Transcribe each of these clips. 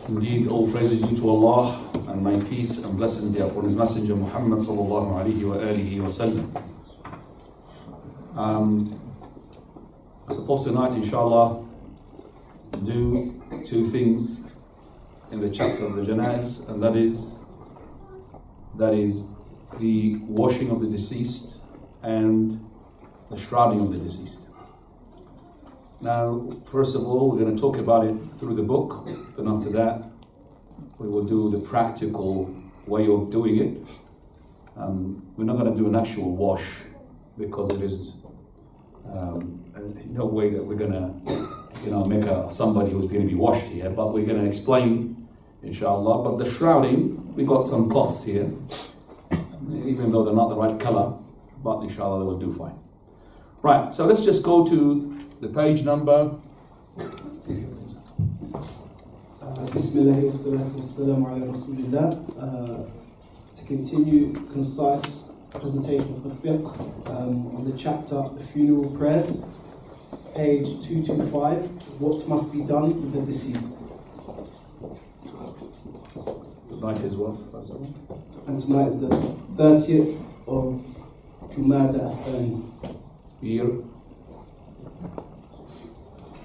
Indeed, all praises due to Allah, and may peace and blessing be upon His Messenger Muhammad sallallahu alaihi wa alihi wa sallam. We're supposed tonight, inshallah, do two things in the chapter of the Janaiz, and that is the washing of the deceased and the shrouding of the deceased. Now, first of all, we're going to talk about it through the book. Then after that, we will do the practical way of doing it. We're not going to do an actual wash because it is no way that we're going to, make somebody who's going to be washed here. But we're going to explain, inshallah. But the shrouding, we got some cloths here, even though they're not the right color. But inshallah, they will do fine. Right. So let's just go to the page number. Bismillah wa salatu wa salam ala Rasulillah. To continue concise presentation of the fiqh on the chapter the funeral prayers, page 225, what must be done with the deceased. Tonight is what? And tonight is the 30th of Jumada al-Thani. Year?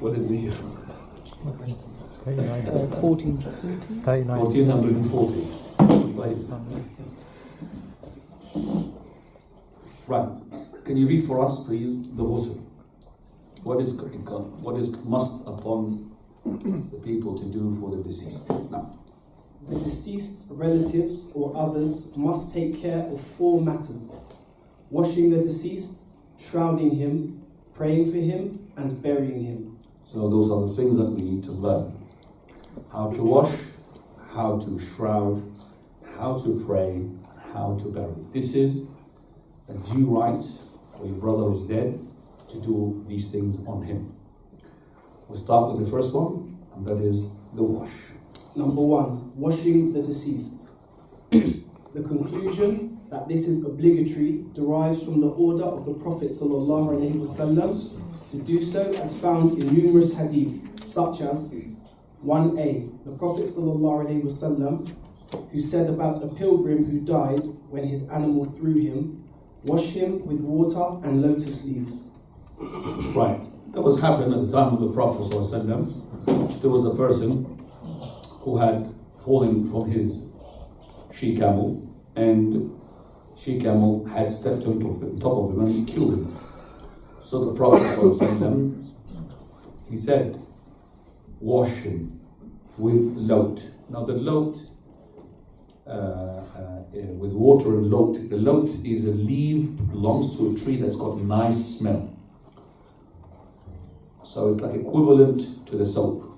What is the year? 1440. Right. Can you read for us, please, the ghusl? What is must upon the people to do for the deceased? Now, the deceased's relatives or others must take care of 4 matters: washing the deceased, shrouding him, praying for him, and burying him. So those are the things that we need to learn. How to wash, how to shroud, how to pray, how to bury. This is a due right for your brother who's dead to do these things on him. We'll start with the first one, and that is the wash. Number 1, washing the deceased. The conclusion that this is obligatory derives from the order of the Prophet ﷺ to do so, as found in numerous hadith, such as 1a, the Prophet ﷺ, who said about a pilgrim who died when his animal threw him, wash him with water and lotus leaves. Right. That was happened at the time of the Prophet ﷺ. There was a person who had fallen from his she-camel, and she-camel had stepped on top of him and he killed him. So the Prophet ﷺ, he said, wash him with lot. Now the lot, with water and lot, the lot is a leaf, belongs to a tree that's got a nice smell. So it's like equivalent to the soap.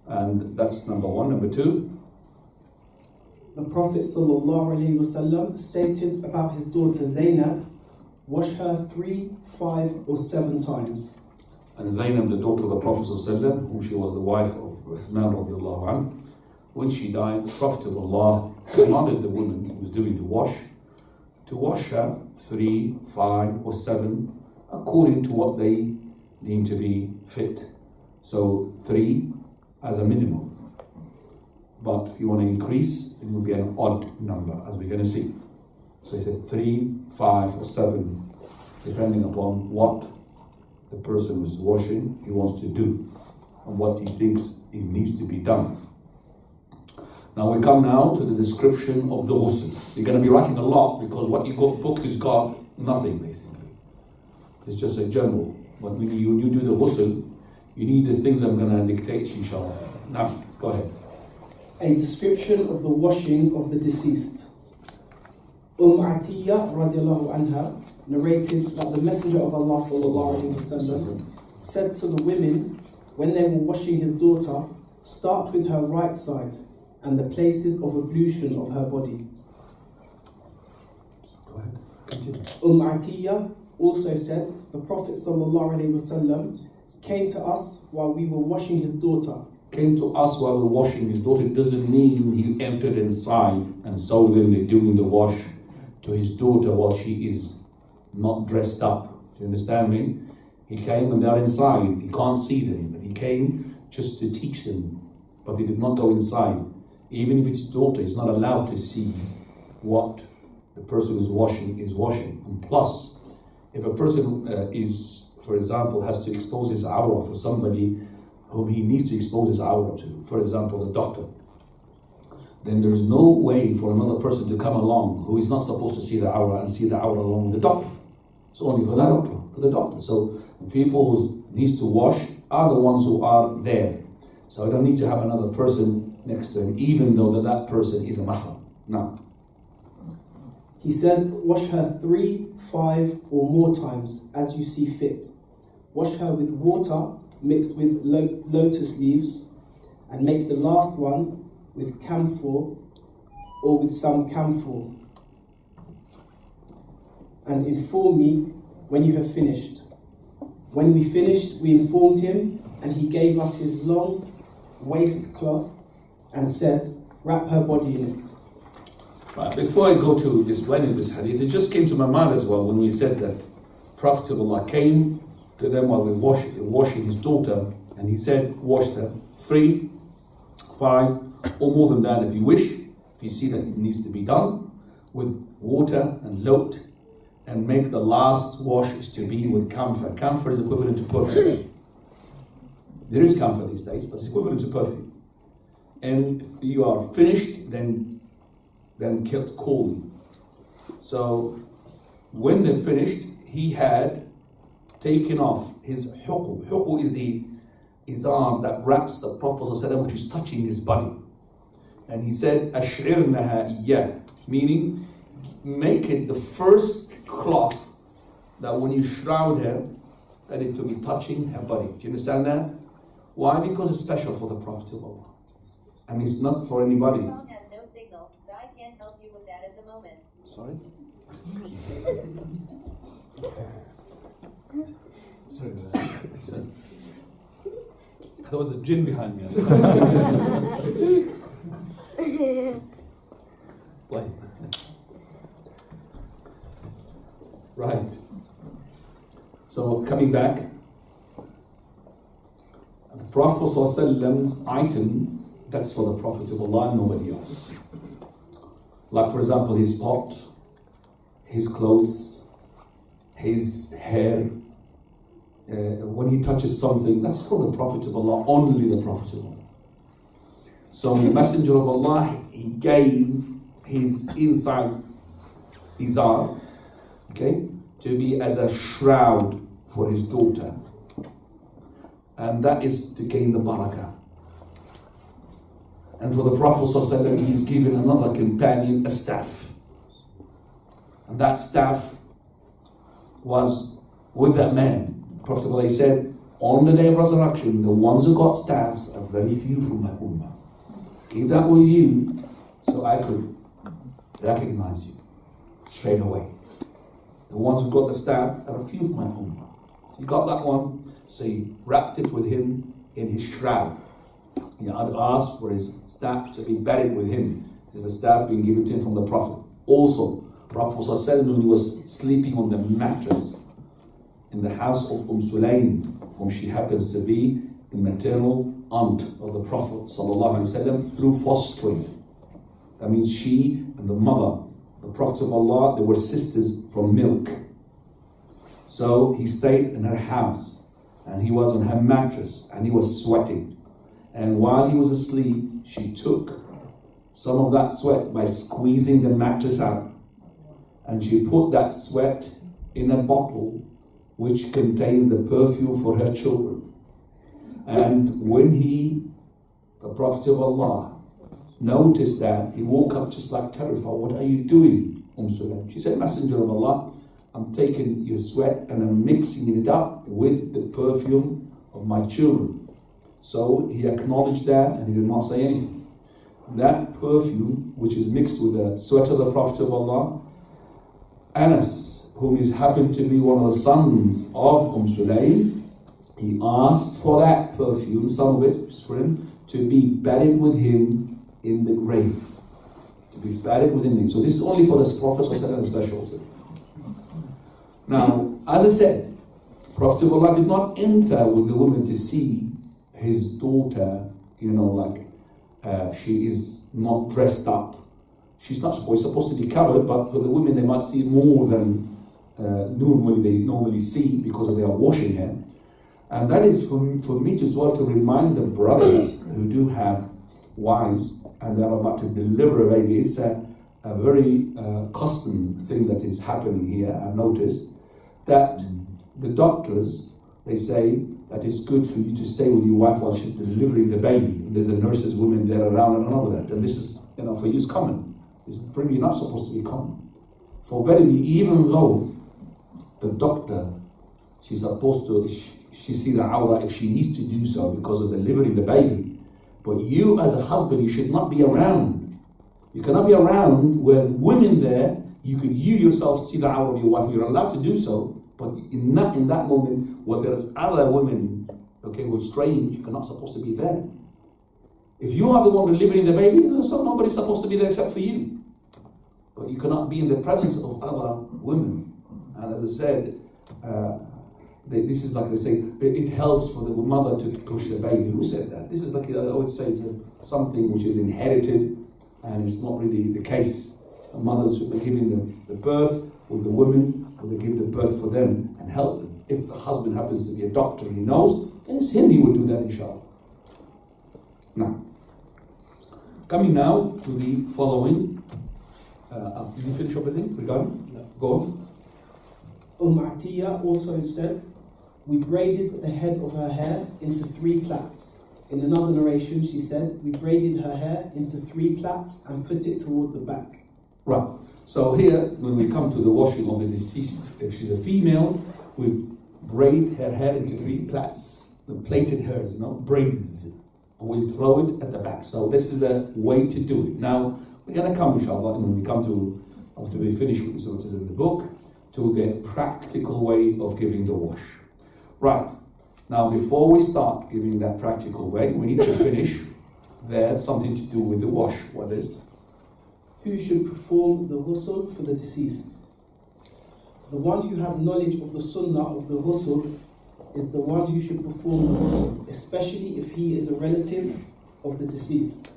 And that's number 1. Number 2. The Prophet ﷺ stated about his daughter Zainab, wash her 3, 5 or 7 times. And Zainab, the daughter of the Prophet ﷺ, whom she was the wife of Uthman radiallahu anhu, when she died, the Prophet of Allah commanded the woman who was doing the wash to wash her 3, 5 or 7 according to what they deem to be fit. So 3 as a minimum. But if you want to increase, it will be an odd number, as we're going to see. So he said 3, 5 or 7, depending upon what the person who's washing he wants to do and what he thinks it needs to be done. Now we come now to the description of the ghusl. You're going to be writing a lot because what your book has got nothing basically. It's just a general. But when you do the ghusl, you need the things I'm going to dictate, inshallah. Now, go ahead. A description of the washing of the deceased. Atiyya radiallahu anha narrated that the Messenger of Allah sallallahu alaihi wasallam said to the women when they were washing his daughter, start with her right side and the places of ablution of her body. Go ahead. Continue. Atiyya also said, the Prophet sallallahu alaihi wasallam came to us while we were washing his daughter. Came to us while we were washing his daughter. It doesn't mean he entered inside and saw them doing the wash to his daughter while she is not dressed up. Do you understand me? He came and they're inside. He can't see them, but he came just to teach them. But he did not go inside. Even if it's daughter, he's not allowed to see what the person who's washing is washing. And plus, if a person is, for example, has to expose his awrah for somebody whom he needs to expose his awrah to, for example, the doctor, then there is no way for another person to come along who is not supposed to see the awrah and see the awrah along with the doctor. It's only for the doctor. So the people who needs to wash are the ones who are there. So I don't need to have another person next to him, even though that person is a mahram. No. He said, wash her 3, 5 or more times as you see fit. Wash her with water mixed with lotus leaves, and make the last one with camphor or with some camphor. And inform me when you have finished. When we finished, we informed him, and he gave us his long waistcloth and said, wrap her body in it. Right, before I go to explaining this hadith, it just came to my mind as well when we said that Prophet of Allah came to them while they were washing his daughter, and he said, wash her 3, 5, or more than that if you wish, if you see that it needs to be done, with water and lot, and make the last wash is to be with camphor. Camphor is equivalent to perfume. There is camphor these days, but it's equivalent to perfume. And if you are finished, then call me. So when they finished, he had taken off his huqu. Huqu is the izar that wraps the Prophet ﷺ, which is touching his body. And he said, ash'irnaha iyyah, meaning make it the first cloth that when you shroud her, that it to be touching her body. Do you understand that? Why? Because it's special for the Prophet of Allah. And it's not for anybody. Your phone has no signal, so I can't help you with that at the moment. Sorry? Sorry. There was a jinn behind me. Right. So coming back, the Prophet ﷺ's items, that's for the Prophet of Allah and nobody else. Like for example, his pot, his clothes, his hair. When he touches something, that's for the Prophet of Allah, only the Prophet of Allah. So the Messenger of Allah, he gave his inside izar, okay, to be as a shroud for his daughter. And that is to gain the barakah. And for the Prophet ﷺ, he's given another companion a staff. And that staff was with that man. Prophet Allah said, on the day of resurrection, the ones who got staffs are very few from my ummah. Keep that with you so I could recognize you straight away. The ones who got the staff are a few from my ummah. So he got that one, so he wrapped it with him in his shroud. He had asked for his staff to be buried with him. There's a staff being given to him from the Prophet. Also, Prophet ﷺ, when he was sleeping on the mattress in the house of Sulaym, whom she happens to be the maternal aunt of the Prophet ﷺ, through fostering. That means she and the mother, the Prophet of Allah, they were sisters from milk. So he stayed in her house, and he was on her mattress, and he was sweating. And while he was asleep, she took some of that sweat by squeezing the mattress out, and she put that sweat in a bottle which contains the perfume for her children. And when the Prophet of Allah, noticed that, he woke up just like terrified. What are you doing, Sulaym? She said, Messenger of Allah, I'm taking your sweat and I'm mixing it up with the perfume of my children. So he acknowledged that and he did not say anything. That perfume, which is mixed with the sweat of the Prophet of Allah, Anas, whom is happened to be one of the sons of Sulaym, he asked for that perfume, some of it, which is for him, to be buried with him in the grave. To be buried with him. So this is only for the Prophet ﷺ specialty. Now, as I said, Prophet of Allah did not enter with the woman to see his daughter, she is not dressed up. She's supposed to be covered, but for the women they might see more than they normally see because they are washing her. And that is for me as well to remind the brothers who do have wives and they are about to deliver a baby. It's a very custom thing that is happening here. I've noticed that the doctors, they say that it's good for you to stay with your wife while she's delivering the baby. And there's a nurse's woman there around and all of that. And this is, for you, it's common. It's really not supposed to be common. For verily, even though the doctor, she's supposed to, she see the awrah if she needs to do so because of delivering the baby. But you as a husband, you should not be around. You cannot be around where women there, you yourself see the awrah of your wife. You're allowed to do so, but not in that moment where there's other women, who are strange, you're not supposed to be there. If you are the one delivering the baby, so nobody's supposed to be there except for you. But you cannot be in the presence of other women. And as I said, this is like they say, it helps for the mother to push the baby. Who said that? This is like, I would say, something which is inherited, and it's not really the case. Mothers should be giving the birth with the women, or they give the birth for them and help them. If the husband happens to be a doctor and he knows, then it's him, he will do that, inshallah. Now, coming now to the following. Did you finish everything regarding? No. Go on. Atiyah also said, we braided the head of her hair into 3 plaits. In another narration, she said, we braided her hair into 3 plaits and put it toward the back. Right. So here, when we come to the washing of the deceased, if she's a female, we braid her hair into 3 plaits, the plaited hairs, braids, and we throw it at the back. So this is the way to do it. Now, we're going to come, inshallah, when we come to, after we finish with this, what is in the book, to the practical way of giving the wash. Right. Now, before we start giving that practical way, we need to finish. There's something to do with the wash. What is? Who should perform the ghusl for the deceased? The one who has knowledge of the sunnah of the ghusl is the one who should perform the ghusl, especially if he is a relative of the deceased.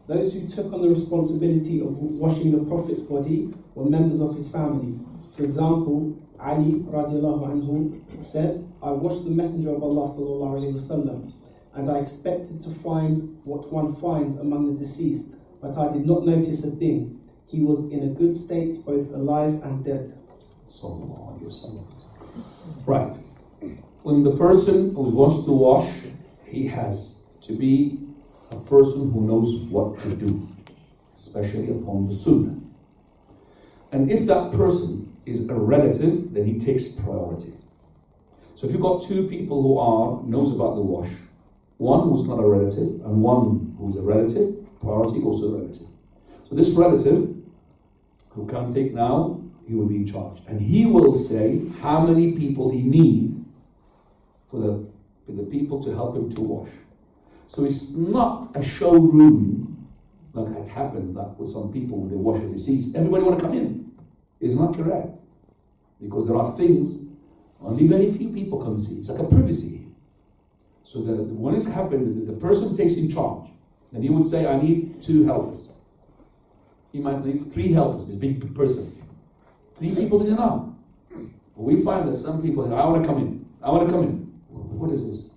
Those who took on the responsibility of washing the Prophet's body were members of his family. For example, Ali radiallahu anhu said, I watched the Messenger of Allah sallallahu alayhi wasallam, and I expected to find what one finds among the deceased, but I did not notice a thing. He was in a good state, both alive and dead. Sallallahu alayhi wasallam. Right. When the person who wants to wash, he has to be a person who knows what to do, especially upon the sunnah. And if that person is a relative, then he takes priority. So if you've got 2 people who knows about the wash, one who's not a relative and one who's a relative, priority goes to the relative. So this relative who can take now, he will be in charge. And he will say how many people he needs for the people to help him to wash. So it's not a showroom like it happens like with some people when they wash the deceased. Everybody want to come in. It's not correct. Because there are things only very few people can see. It's like a privacy. So when it's happened, the person takes in charge. And he would say, I need 2 helpers. He might think 3 helpers, this big person. 3 people is enough. But we find that some people, I want to come in. I want to come in. What is this?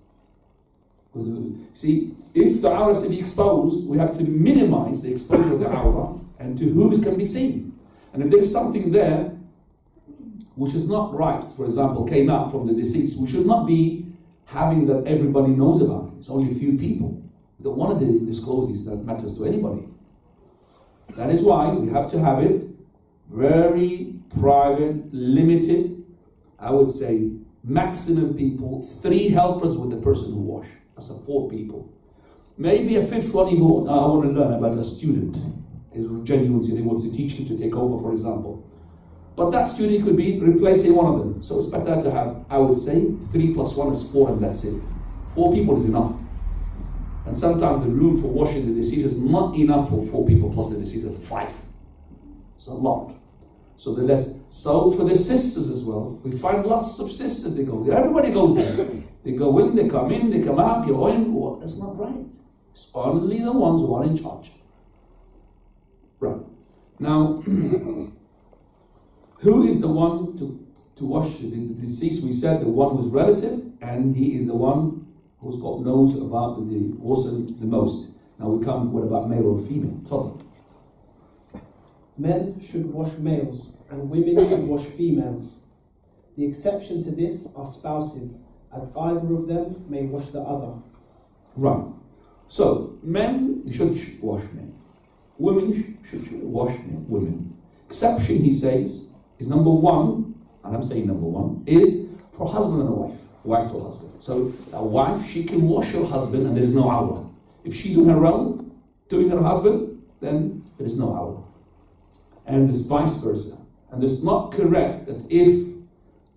See, if the awrah is to be exposed, we have to minimize the exposure of the awrah and to whom it can be seen. And if there is something there which is not right, for example, came out from the deceased, we should not be having that everybody knows about it. It's only a few people. We don't want to disclose these matters to anybody. That is why we have to have it very private, limited. I would say maximum people, 3 helpers with the person who wash. That's 4 people. Maybe a 5th one, I want to learn about a student. His genuine, he wants to teach him to take over, for example. But that student could be replacing one of them. So it's better to have, I would say, 3 plus 1 is 4, and that's it. 4 people is enough. And sometimes the room for washing the deceased is not enough for 4 people plus the deceased is 5. It's a lot. So the less. So for the sisters as well, we find lots of sisters. They go. Everybody goes there. They go in. They come in. They come out. They go in. Well, that's not right. It's only the ones who are in charge. Right. Now, who is the one to wash the deceased? We said the one who's relative, and he is the one who's got knows about the person the most. Now we come. What about male or female? Further. Men should wash males, and women should wash females. The exception to this are spouses, as either of them may wash the other. Right. So, men should wash men. Women should wash women. Exception, he says, is number one, and I'm saying number one, is for husband and a wife. Wife to husband. So, a wife, she can wash her husband and there is no awrah. If she's on her own, doing her husband, then there is no awrah. And it's vice versa. And it's not correct that if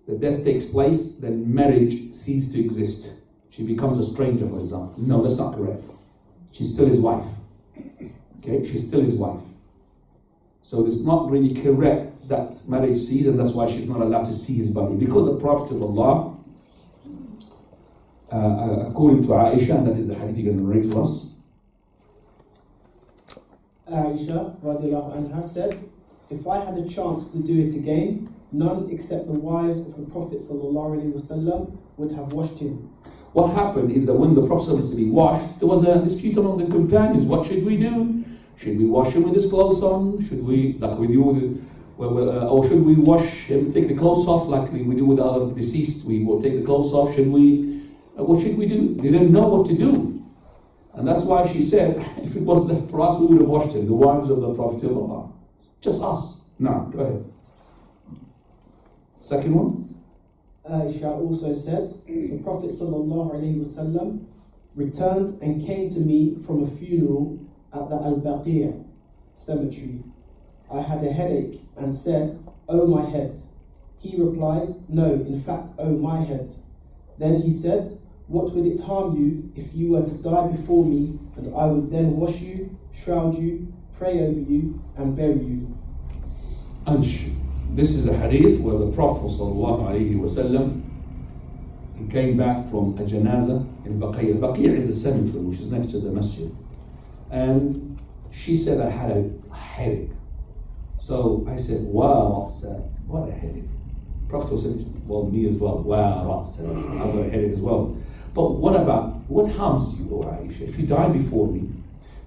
the death takes place, then marriage ceases to exist. She becomes a stranger, for example. No, that's not correct. She's still his wife. Okay, she's still his wife. So it's not really correct that marriage ceases, and that's why she's not allowed to see his body. Because the Prophet of Allah, according to Aisha, and that is the hadith you're going to narrate to us. Aisha radiallahu anha said, "If I had a chance to do it again, none except the wives of the Prophet ﷺ would have washed him." What happened is that when the Prophet was to be washed, there was a dispute among the companions. What should we do? Should we wash him with his clothes on? Should we, like we do with or should we wash him, take the clothes off like we do with the other deceased? We will take the clothes off. Should we? What should we do? They didn't know what to do. And that's why she said, if it was left for us, we would have washed him, the wives of the Prophet of Allah. Just us. Now, go ahead. Second one. Aisha also said, the Prophet ﷺ returned and came to me from a funeral at the Al-Baqiyah cemetery. I had a headache and said, "Oh my head." He replied, "No, in fact, oh my head." Then he said, "What would it harm you if you were to die before me, and I would then wash you, shroud you, pray over you, and bury you?" And this is a hadith where the Prophet ﷺ, he came back from a janazah in Baqiyah. Baqiyah is a cemetery which is next to the masjid. And she said, "I had a headache." So I said, "Wow, what a headache." Prophet said, "Well, me as well. Wow, I've got a headache as well." But what harms you, O Aisha? If you die before me,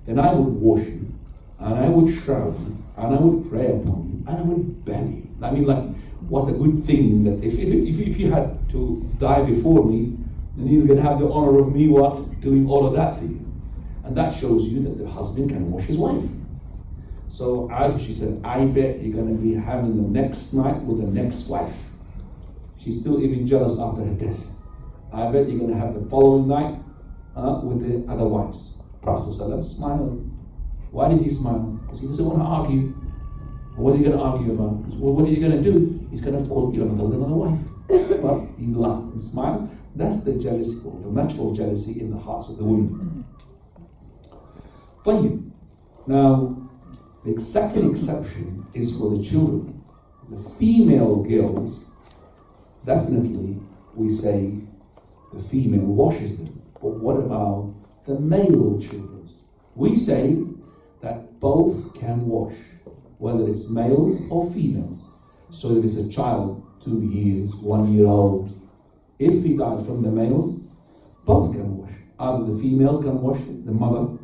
then I would wash you, and I would shroud you, and I would pray upon you, and I would bury you. I mean, like, what a good thing that if you had to die before me, then you're going to have the honor of me doing all of that for you. And that shows you that the husband can wash his wife. So she said, "I bet you're going to be having the next night with the next wife." She's still even jealous after her death. "I bet you're going to have the following night with the other wives." Prophet ﷺ smiled. Why did he smile? Because he doesn't want to argue. What are you going to argue about? What is he going to do? He's going to call you another wife. But he laughed and smiled. That's the jealousy, or the natural jealousy in the hearts of the women. Now, the second exception is for the children. The female girls, definitely we say the female washes them. But what about the male children? We say that both can wash, whether it's males or females. So if it's a child, 2 years, 1 year old, if he died from the males, both can wash. Either the females can wash it, the mother,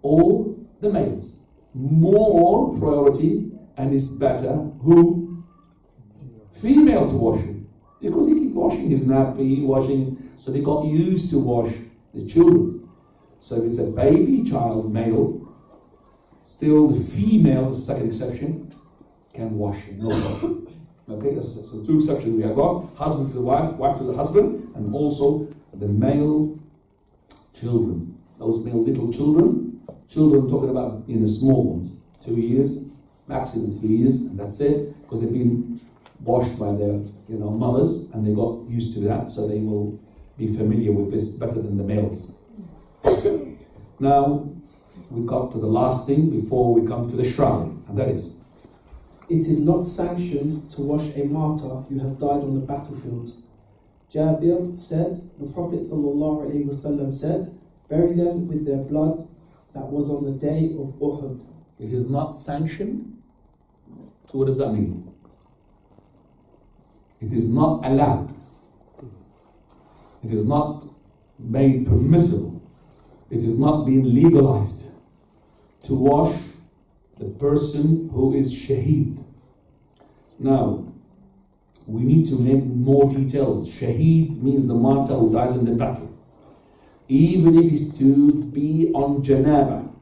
or the males. More priority, and it's better who? Female to wash it. Because he keep washing his nappy, so they got used to wash the children. So if it's a baby child, male, still the female, the second exception, can wash it, no problem. Okay, so 2 exceptions we have got: husband to the wife, wife to the husband, and also the male children. Those male little children talking about the small ones, 2 years, maximum 3 years, and that's it, because they've been washed by their mothers, and they got used to that, so they will be familiar with this better than the males. Now we got to the last thing before we come to the shrouding, and that is it is not sanctioned to wash a martyr who has died on the battlefield. Jabir said, the Prophet ﷺ said, bury them with their blood that was on the day of Uhud. It is not sanctioned. So what does that mean? It is not allowed. It is not made permissible. It is not being legalized to wash the person who is shaheed. Now, we need to make more details. Shaheed means the martyr who dies in the battle. Even if he's to be on janaba,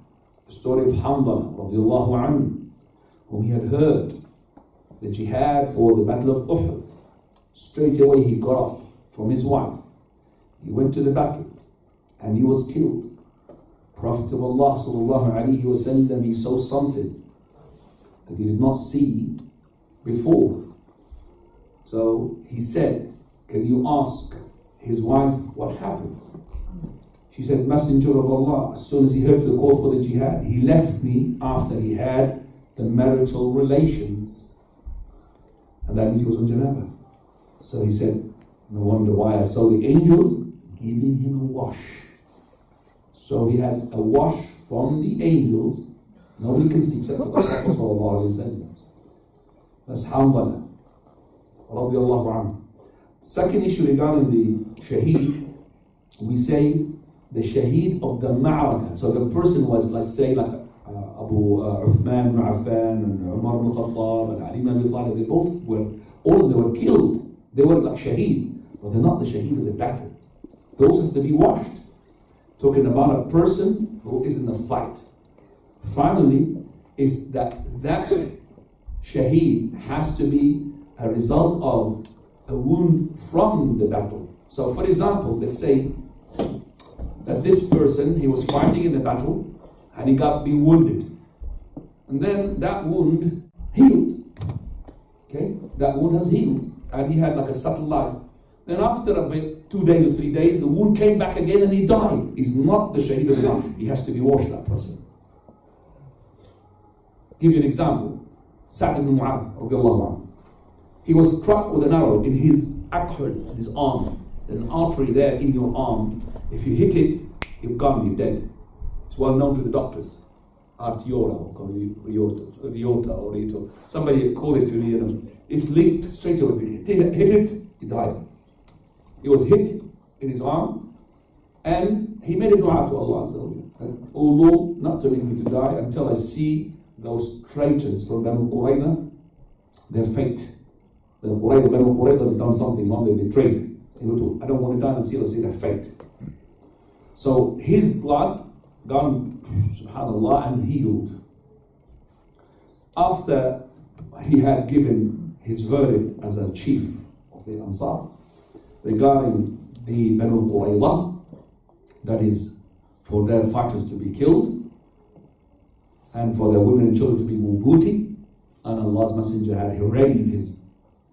the story of Hanbala radiallahu anhu, whom he had heard the jihad for the battle of Uhud. Straight away he got off from his wife. He went to the battle and he was killed. Prophet of Allah sallallahu alaihi wasallam, he saw something that he did not see before. So he said, can you ask his wife what happened? She said, Messenger of Allah, as soon as he heard the call for the jihad, he left me after he had the marital relations. And that means he was on janaba. So he said, no wonder why I saw the angels giving him a wash. So he had a wash from the angels. Nobody can see except for the Prophet sallallahu alaihi wasallam. That's Hanbala radiallahu anhu. Second issue regarding the shaheed, we say the shaheed of the ma'araka. So the person was, let's say, like Abu Uthman ibn Affan and Umar ibn Khattab and Ali ibn Abi Talib, they both were, all of them were killed. They were like shaheed, but they're not the shaheed of the battle. Those has to be washed. Talking about a person who is in the fight. Finally, is that shaheed has to be a result of a wound from the battle. So for example, let's say that this person, he was fighting in the battle and he got been wounded. And then that wound healed. Okay? That wound has healed. And he had like a subtle life. Then after about 2 days or 3 days, the wound came back again and he died. He's not the shaheed of Allah. He has to be washed, that person. Give you an example. Sa'd ibn Mu'adh, radiallahu anhu. He was struck with an arrow in his akhud, in his arm. An artery there in your arm. If you hit it, you're gone, you're dead. It's well known to the doctors. Artiora, or Riota, or Rito. Somebody called it to me, it's linked straight away. Hit it, he died. He was hit in his arm, and he made a dua to Allah Azza wa Jalla. Oh Lord, not to make me to die until I see those traitors from Banu Qurayza, their fate. Banu Qurayza have done something wrong, they betrayed. I don't want to die until I see their fate. So his blood gone, subhanAllah, and healed. After he had given his verdict as a chief of the Ansar regarding the Banu Qurayza, that is, for their fighters to be killed and for their women and children to be more booty, and Allah's Messenger had arraigned his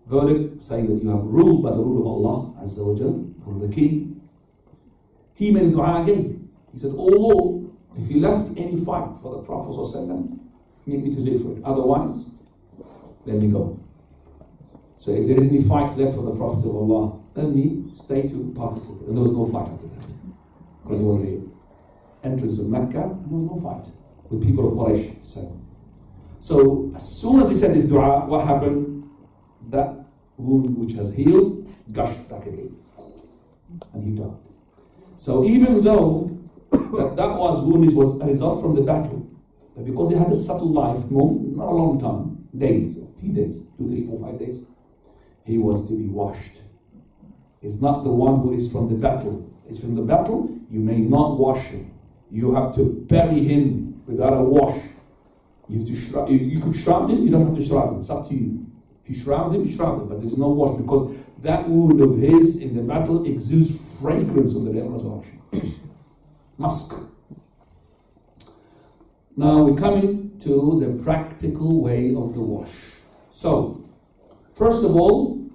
verdict, saying that you have ruled by the rule of Allah Azza wa Jal, for the king. He made a dua again. He said, oh Lord, if you left any fight for the Prophet ﷺ, make me to live for it. Otherwise, let me go. So if there is any fight left for the Prophet of Allah, let me stay to participate. And there was no fight after that. Because it was the entrance of Mecca, and there was no fight with people of Quraysh. So as soon as he said this dua, what happened? That wound which has healed, gushed back again. And he died. So even though that was a result from the battle, but because he had a subtle life, not a long time, days, few days, 2, 3, 4, 5 days, he was to be washed. It's not the one who is from the battle. It's from the battle, you may not wash him. You have to bury him without a wash. You could shroud him, you don't have to shroud him. It's up to you. If you shroud him, but there's no wash, because that wound of his in the battle exudes fragrance of the day of resurrection. Musk. Now we're coming to the practical way of the wash. So, first of all,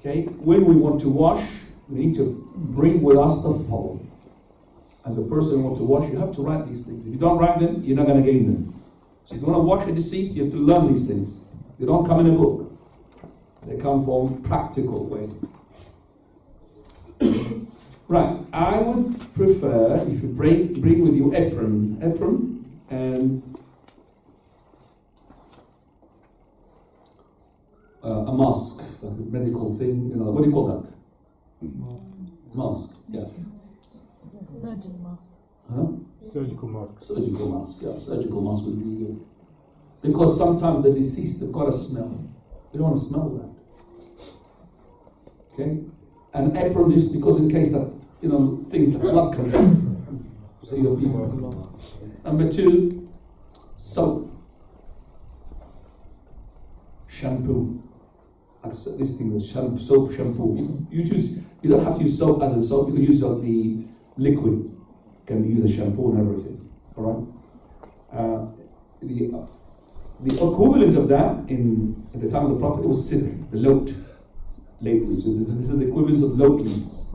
okay, when we want to wash, we need to bring with us the following. As a person who wants to wash, you have to write these things. If you don't write them, you're not going to gain them. So if you want to wash a deceased, you have to learn these things. They don't come in a book. They come from practical way. Right, I would prefer if you bring with you apron and a mask, like a medical thing, what do you call that? Mask, yeah. Surgeon mask. Huh? Surgical mask. Surgical mask, yeah. Surgical mask would be good. Because sometimes the deceased have got a smell. You don't want to smell that. Okay? An apron just because in case that, things like blood comes out. So you'll be. Number 2, soap. Shampoo. This thing is soap, shampoo. You don't have to use soap as in soap, you can use the liquid. Can be used as shampoo and everything. Alright? The equivalent of that at the time of the Prophet was sidr, the lote. Lately. So this is the equivalent of lote leaves.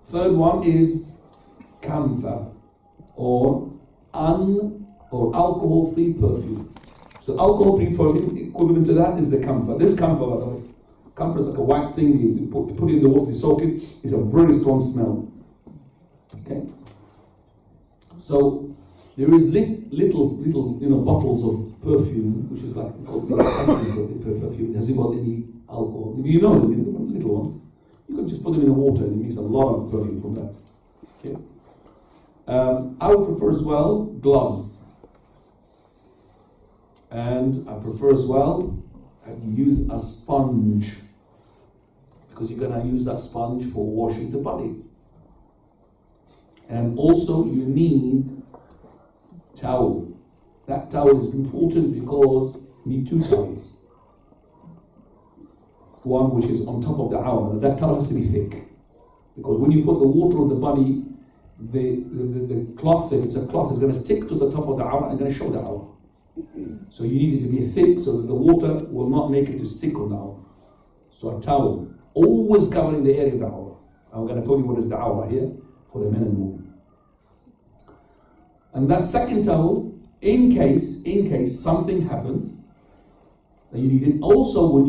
Third one is camphor or alcohol-free perfume. So alcohol-free perfume equivalent to that is the camphor. This camphor, by the way, camphor is like a white thing. You put it in the water, you soak it. It's a very strong smell. Okay. So there is little bottles of perfume, which is like the essence of the perfume. It hasn't got any alcohol. You know them, the little ones. You can just put them in the water and it makes a lot of perfume from that. Okay. I would prefer as well gloves. And I prefer as well that you use a sponge, because you're going to use that sponge for washing the body. And also you need towel. That towel is important because you need 2 towels. One which is on top of the awra. That towel has to be thick, because when you put the water on the body, the cloth, if it's a cloth, is going to stick to the top of the awra and going to show the awra. So you need it to be thick so that the water will not make it to stick on the awra. So a towel, always covering the area of the awra. I'm going to tell you what is the awra here for the men and women. And that second towel, in case something happens, that you need it. Also, when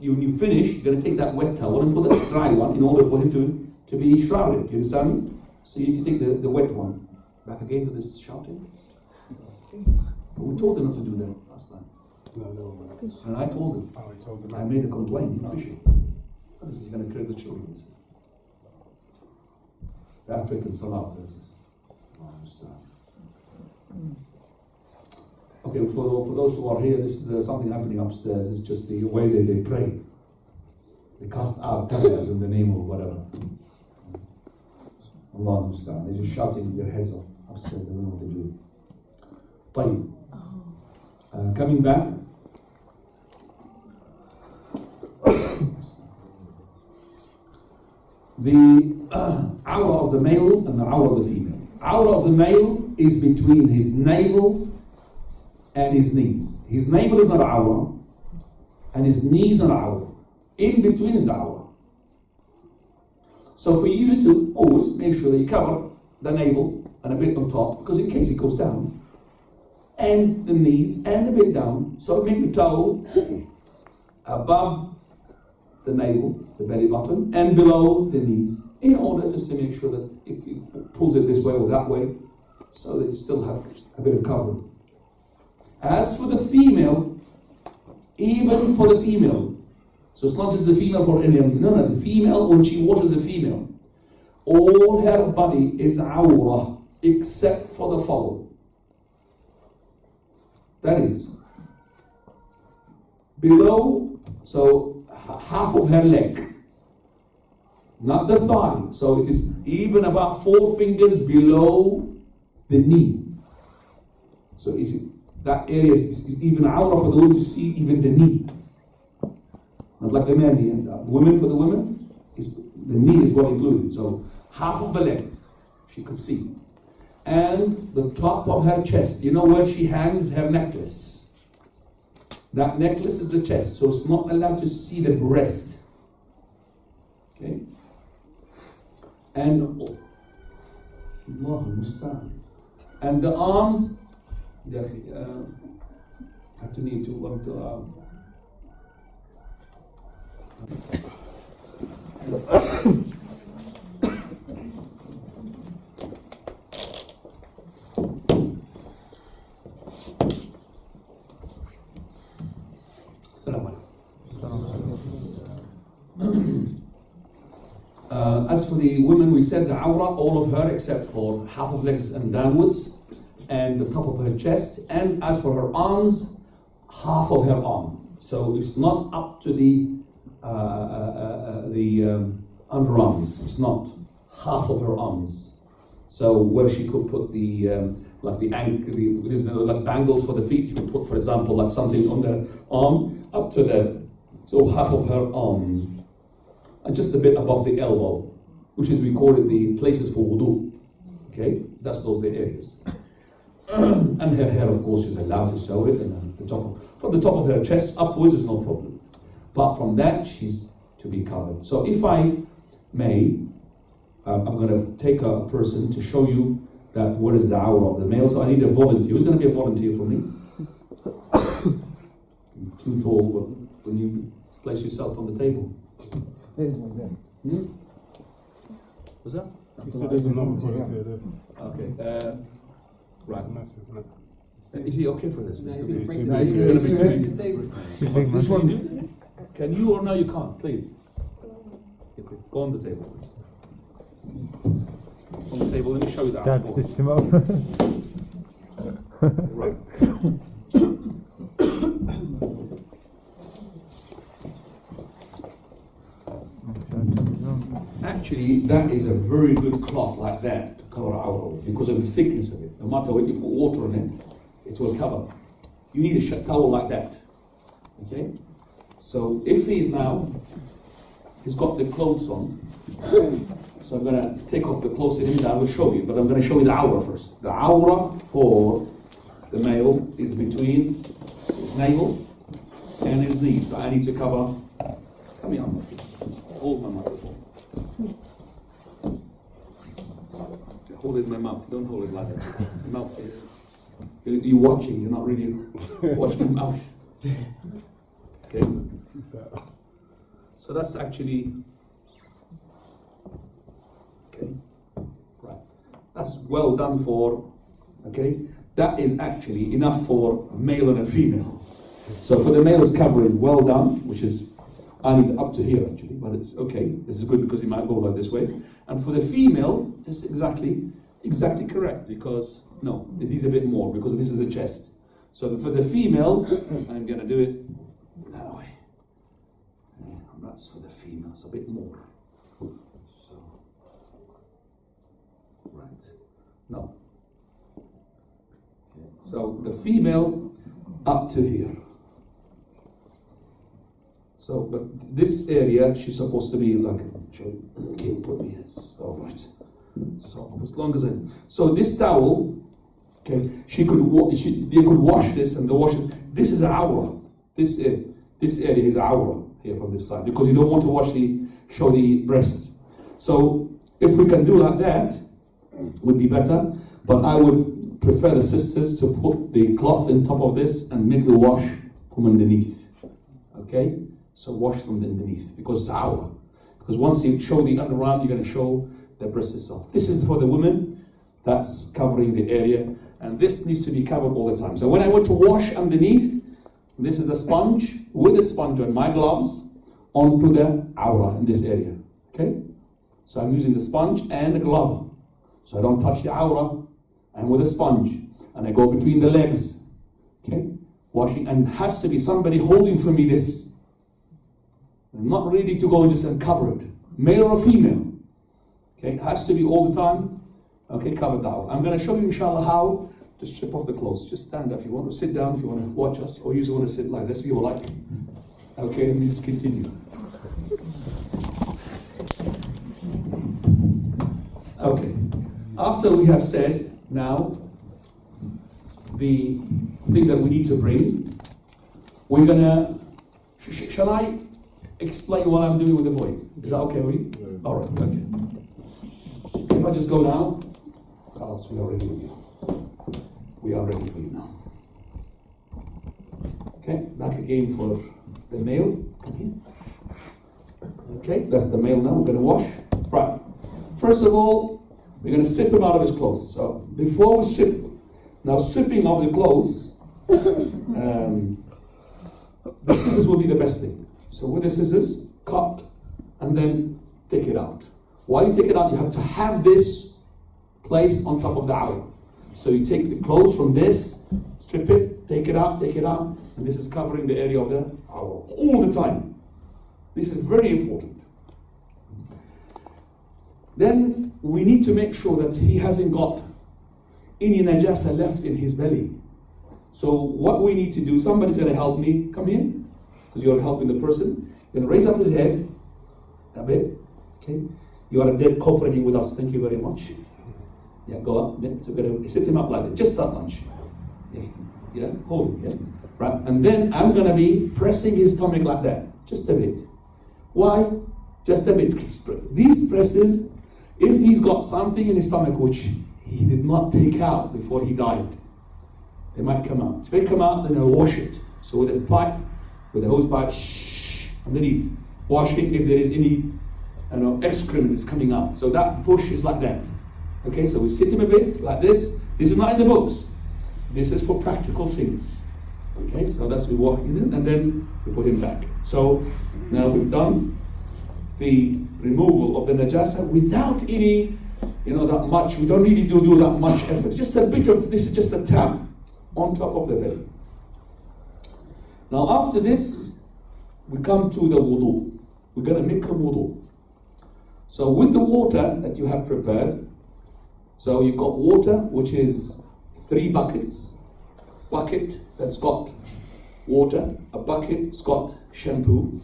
you finish, you're going to take that wet towel and put the dry one in order for him to be shrouded. You understand me? So you need to take the wet one. Back again to this shouting. But we told them not to do that last time. No. And I told them. Oh, you told them. I made a complaint in fishing. This is going to kill the children. The African salah. Okay, for those who are here, this is something happening upstairs. It's just the way they pray. They cast out devils in the name of whatever. Allah Musta'an. They're just shouting their heads off upstairs. They don't know what they're doing. طيب. Coming back. The awra of the male and the awra of the female. Awra of the male is between his navel and his knees. His navel is not awra, and his knees are awra. In between is the awra. So for you to always make sure that you cover the navel and a bit on top, because in case it goes down, and the knees and a bit down, so make the towel above the navel, the belly button, and below the knees, in order just to make sure that if he pulls it this way or that way, so that you still have a bit of cover. As for the female, even for the female, so it's not just the female for any of no, the female, when she washes a female, all her body is awra, except for the fold. That is below, so half of her leg, not the thigh. So it is even about 4 fingers below the knee. So that area is even awra for the woman to see even the knee. Not like the men here. The women, for the women, the knee is what included. So half of the leg she could see. And the top of her chest, you know where she hangs her necklace. That necklace is the chest, so it's not allowed to see the breast. Okay? And Allah Musta'an. And the arms, have to need to as for the women, we said the awra, all of her except for half of legs and downwards, and the top of her chest, and as for her arms, half of her arm. So it's not up to the underarms. It's not half of her arms. So where she could put the like bangles for the feet, you could put, for example, like something on the arm up to there. So half of her arm, and just a bit above the elbow, which is, we call it the places for wudu. Okay, that's those the areas. And her hair, of course, is allowed to show it, and then from the top of her chest upwards is no problem. But from that, she's to be covered. So if I may, I'm going to take a person to show you that what is the awra of the male. So I need a volunteer. Who's going to be a volunteer for me? Too tall, but when you place yourself on the table. There's one there. What's that? There's another volunteer there. Okay. Right. Massive, no. Is he okay for this? No, Mr. he's B? been He's breaking gonna be the table. This one, can you or no, you can't, please? Okay. Go on the table, please. On the table, let me show you that. Dad stitched him up. Right. Actually, that is a very good cloth like that to cover our because of the thickness of it. No matter what you put water in it, it will cover. You need a towel like that. Okay? So if he's got the clothes on, so I'm going to take off the clothes in him and I will show you, but I'm going to show you the awra first. The awra for the male is between his navel and his knees. So I need to cover. Come here, hold my microphone. Hold it in my mouth. Don't hold it like that. Mouth. You're watching. You're not really watching my mouth. Okay. So that's actually okay. Right. That's well done for. Okay. That is actually enough for a male and a female. So for the male is covering well done, which is I need up to here actually, but it's okay. This is good because it might go like this way. And for the female, it's exactly correct because no, it is a bit more because this is the chest. So for the female, I'm going to do it that way. And that's for the female. It's a bit more. So right, no. Okay. So the female up to here. So, but this area, she's supposed to be like, okay, put me, it's all right. So, as long as so this towel, okay, they could wash this and wash it. This is awra. This area is awra here from this side because you don't want to show the breasts. So, if we can do like that, would be better. But I would prefer the sisters to put the cloth on top of this and make the wash from underneath. Okay. So wash from underneath because it's awra. Because once you show the underarm, you're going to show the breast itself. This is for the women. That's covering the area. And this needs to be covered all the time. So when I went to wash underneath, this is the sponge, with the sponge on my gloves, onto the awra in this area. Okay? So I'm using the sponge and the glove. So I don't touch the awra. And with a sponge. And I go between the legs. Okay? Washing. And it has to be somebody holding for me this. I'm not ready to go just and cover it. Male or female. Okay, it has to be all the time. Okay, covered out. I'm going to show you, inshallah, how to strip off the clothes. Just stand up if you want to sit down, if you want to watch us, or you just want to sit like this, if you like. Okay, let me just continue. Okay, after we have said now the thing that we need to bring, we're going to, shall I explain what I'm doing with the boy? Is that okay with you? All right, okay. If I just go now, Carlos, we are ready with you. We are ready for you now. Okay, back again for the male. Come here. Okay, that's the male now. We're going to wash. Right. First of all, we're going to strip him out of his clothes. So before we strip, now stripping of the clothes, the scissors will be the best thing. So with the scissors, cut and then take it out. While you take it out, you have to have this placed on top of the awrah. So you take the clothes from this, strip it, take it out, and this is covering the area of the awrah all the time. This is very important. Then we need to make sure that he hasn't got any najasa left in his belly. So what we need to do, somebody's going to help me. Come here, because you're helping the person. You're going to raise up his head a bit. Okay, you are a dead cooperating with us. Thank you very much. Yeah, go up. So we're going to sit him up like that, just that much. Yeah, hold him. Yeah, right. And then I'm going to be pressing his stomach like that, just a bit. Why? Just a bit. These presses, if he's got something in his stomach which he did not take out before he died, they might come out. If they come out, then I'll wash it. So with a pipe, with a hose pipe, underneath, washing if there is any excrement is coming out. So that push is like that. Okay, so we sit him a bit like this. This is not in the books. This is for practical things. Okay, so that's we walk in and then we put him back. So now we've done the removal of the najasa without any, that much. We don't really do that much effort. Just a bit of, this is just a tap on top of the belly. Now after this, we come to the wudu. We're going to make a wudu. So with the water that you have prepared, so you've got water, which is 3 buckets. Bucket that's got water, a bucket's got shampoo,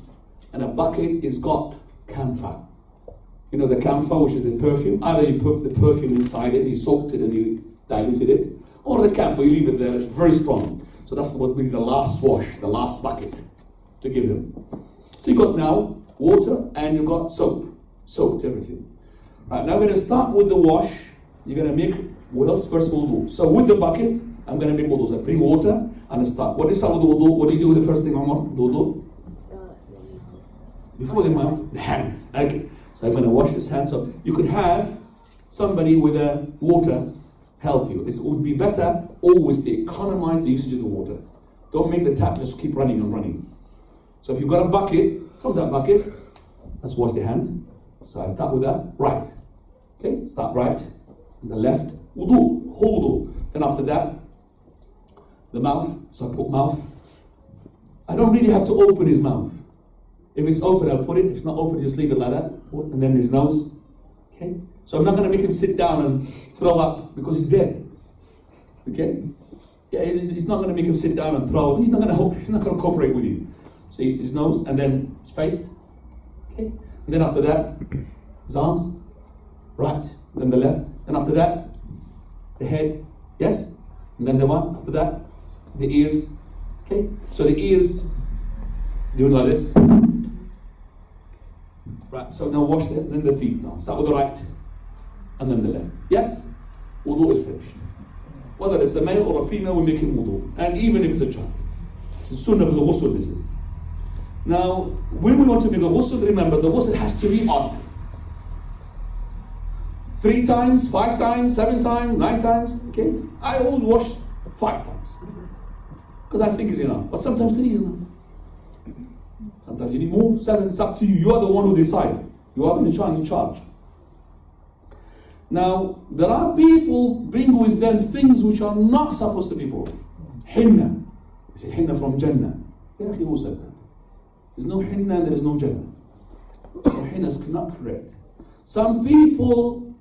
and a bucket is got camphor. You know the camphor, which is the perfume. Either you put the perfume inside it, you soaked it and you diluted it, or the camphor, you leave it there, it's very strong. So that's what we need the last wash, the last bucket to give him. So you've got now water and you've got soap, soaked everything. Right, now we're going to start with the wash. You're going to make with us first wudu. So with the bucket, I'm going to make wudu. So I bring water and I start. What do you start with the wudu? What do you do with the first thing, Omar? The wudu? Before the mouth, the hands. Okay. So I'm going to wash this hand. So you could have somebody with a water help you. It would be better always to economize the usage of the water. Don't make the tap just keep running and running. So if you've got a bucket, from that bucket, let's wash the hand. So I start with that right. Okay, start right. And the left, wudu, whole wudu. Then after that, the mouth. So I put mouth. I don't really have to open his mouth. If it's open, I'll put it. If it's not open, just leave it like that. And then his nose. Okay? So I'm not going to make him sit down and throw up because he's dead. Okay? Yeah, he's not going to make him sit down and throw up. He's not going to cooperate with you. So his nose and then his face. Okay? And then after that, his arms. Right. Then the left. And after that, the head. Yes? And then the one. After that, the ears. Okay? So the ears, doing like this. Right, so now wash them, then the feet now. Start with the right, and then the left. Yes? Wudu is finished. Whether it's a male or a female, we make him wudu. And even if it's a child. It's a sunnah for the ghusl, this is. Now, when we want to make a ghusl, remember, the ghusl has to be on. 3 times, 5 times, 7 times, 9 times, okay? I always wash 5 times. Because I think it's enough. But sometimes 3 is enough. Sometimes you need more, 7, it's up to you. You are the one who decides. You are the in charge. Now, there are people bring with them things which are not supposed to be brought. Henna. They say henna from Jannah. Yeah, who said that? There's no henna and there is no Jannah. So henna is not correct. Some people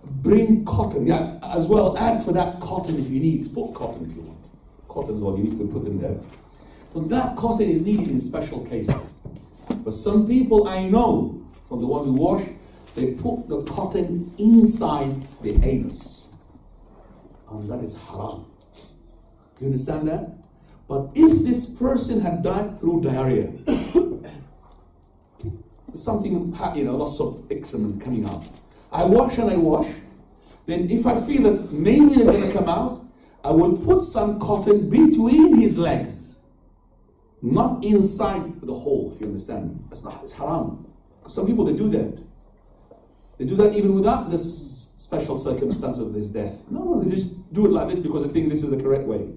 bring cotton. Yeah, as well, add to that cotton if you need. Put cotton if you want. Cotton as well, you need to put them there. But that cotton is needed in special cases. But some people I know, from the one who wash, they put the cotton inside the anus. And that is haram. Do you understand that? But if this person had died through diarrhea, something, lots of excrement coming out. I wash and I wash, then if I feel that maybe they're going to come out, I will put some cotton between his legs, not inside the hole, if you understand. It's haram. Some people, they do that. They do that even without this special circumstance of his death. No, they just do it like this because they think this is the correct way.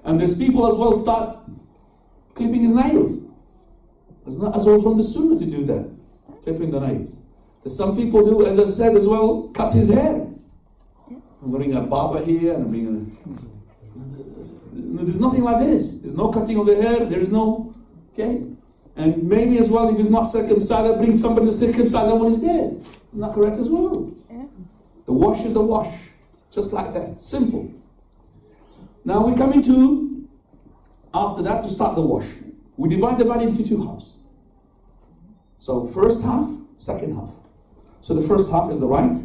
And there's people as well start clipping his nails. It's not as well from the sunnah to do that, clipping the nails. There's some people do, as I said as well, cut his hair. I'm bringing a barber here and I'm bringing there's nothing like this. There's no cutting of the hair, there's no, okay? And maybe as well, if he's not circumcised, bring somebody to circumcise him when he's dead. Isn't that correct as well? Yeah. The wash is a wash. Just like that. Simple. Now we come into, after that, to start the wash. We divide the body into two halves. So first half, second half. So the first half is the right,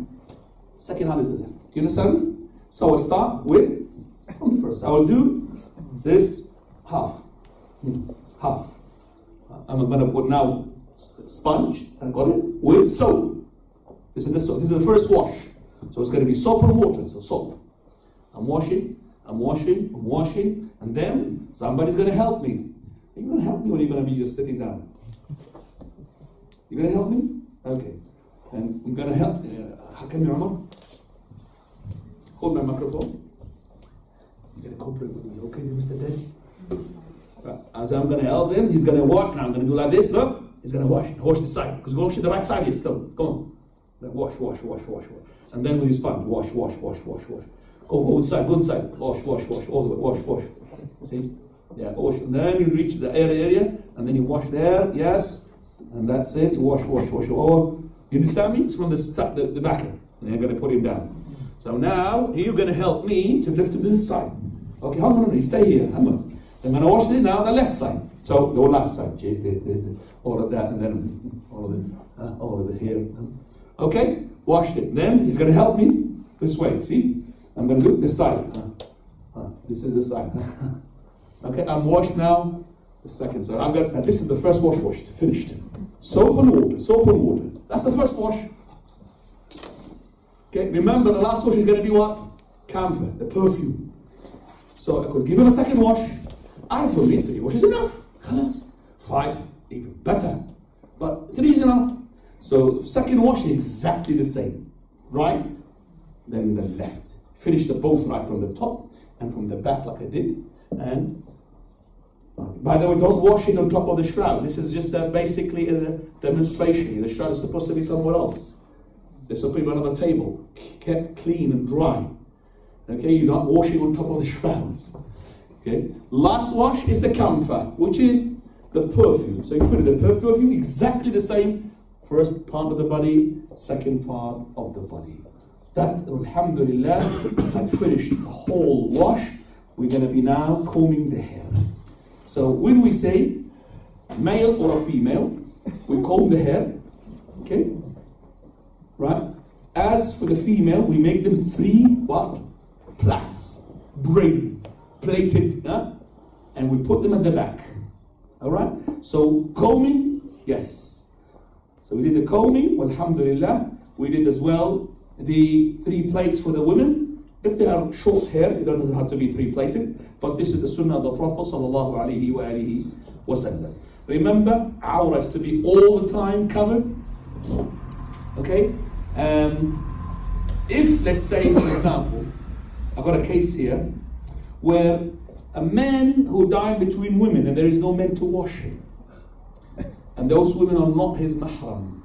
second half is the left. You understand? So I start with, from the first. I will do this half. Half. I'm going to put now sponge, and got it, with soap. This is the soap. This is the first wash. So it's going to be soap and water. So soap. I'm washing, and then somebody's going to help me. Are you going to help me, or are you going to be just sitting down? You going to help me? Okay. And I'm going to help. How come you're on? Hold my microphone. You're going to cooperate with me, okay, Mr. Daddy? As I'm going to help him, he's going to wash. Now I'm going to do like this, look. He's going to wash. Wash this side. Because wash the right side here still. Come on. Wash. And then with your sponge, wash. Go inside, wash. All the way, wash. See? Yeah, wash. And then you reach the area, and then you wash there, yes. And that's it. You wash. Oh, you understand me? It's from the back. And you're going to put him down. So now, you're going to help me to lift him to this side. Okay, hold on, you stay here. Hang on. I'm going to wash it now on the left side. So, your left side. All of that, and then all of it here. Okay, washed it. Then he's going to help me this way. See? I'm going to do this side. This is the side. Okay, I'm washed now. The second side. This is the first wash washed. Finished. Soap and water. That's the first wash. Okay, remember the last wash is going to be what? Camphor, the perfume. So I could give him a second wash. I thought 3 washes enough. 5, even better. But 3 is enough. So second wash is exactly the same. Right, then the left. Finish the both right from the top and from the back like I did. And by the way, don't wash it on top of the shroud. This is just basically a demonstration. The shroud is supposed to be somewhere else. They're supposed to be on the table, kept clean and dry. Okay, you're not washing on top of the shrouds. Okay, last wash is the camphor, which is the perfume. So you put the perfume exactly the same. First part of the body, second part of the body. That, alhamdulillah, had finished the whole wash. We're going to be now combing the hair. So when we say male or a female, we comb the hair. Okay? Right? As for the female, we make them 3 what? Plaits. Braids. Plaited. And we put them at the back. Alright? So combing, yes. So we did the combing, alhamdulillah. We did as well the 3 plaits for the women. If they have short hair, it doesn't have to be 3 plaited. But this is the sunnah of the Prophet sallallahu alaihi wasallam. Remember, awrah is to be all the time covered. Okay? And if, let's say, for example, I've got a case here where a man who died between women and there is no man to wash him. And those women are not his mahram.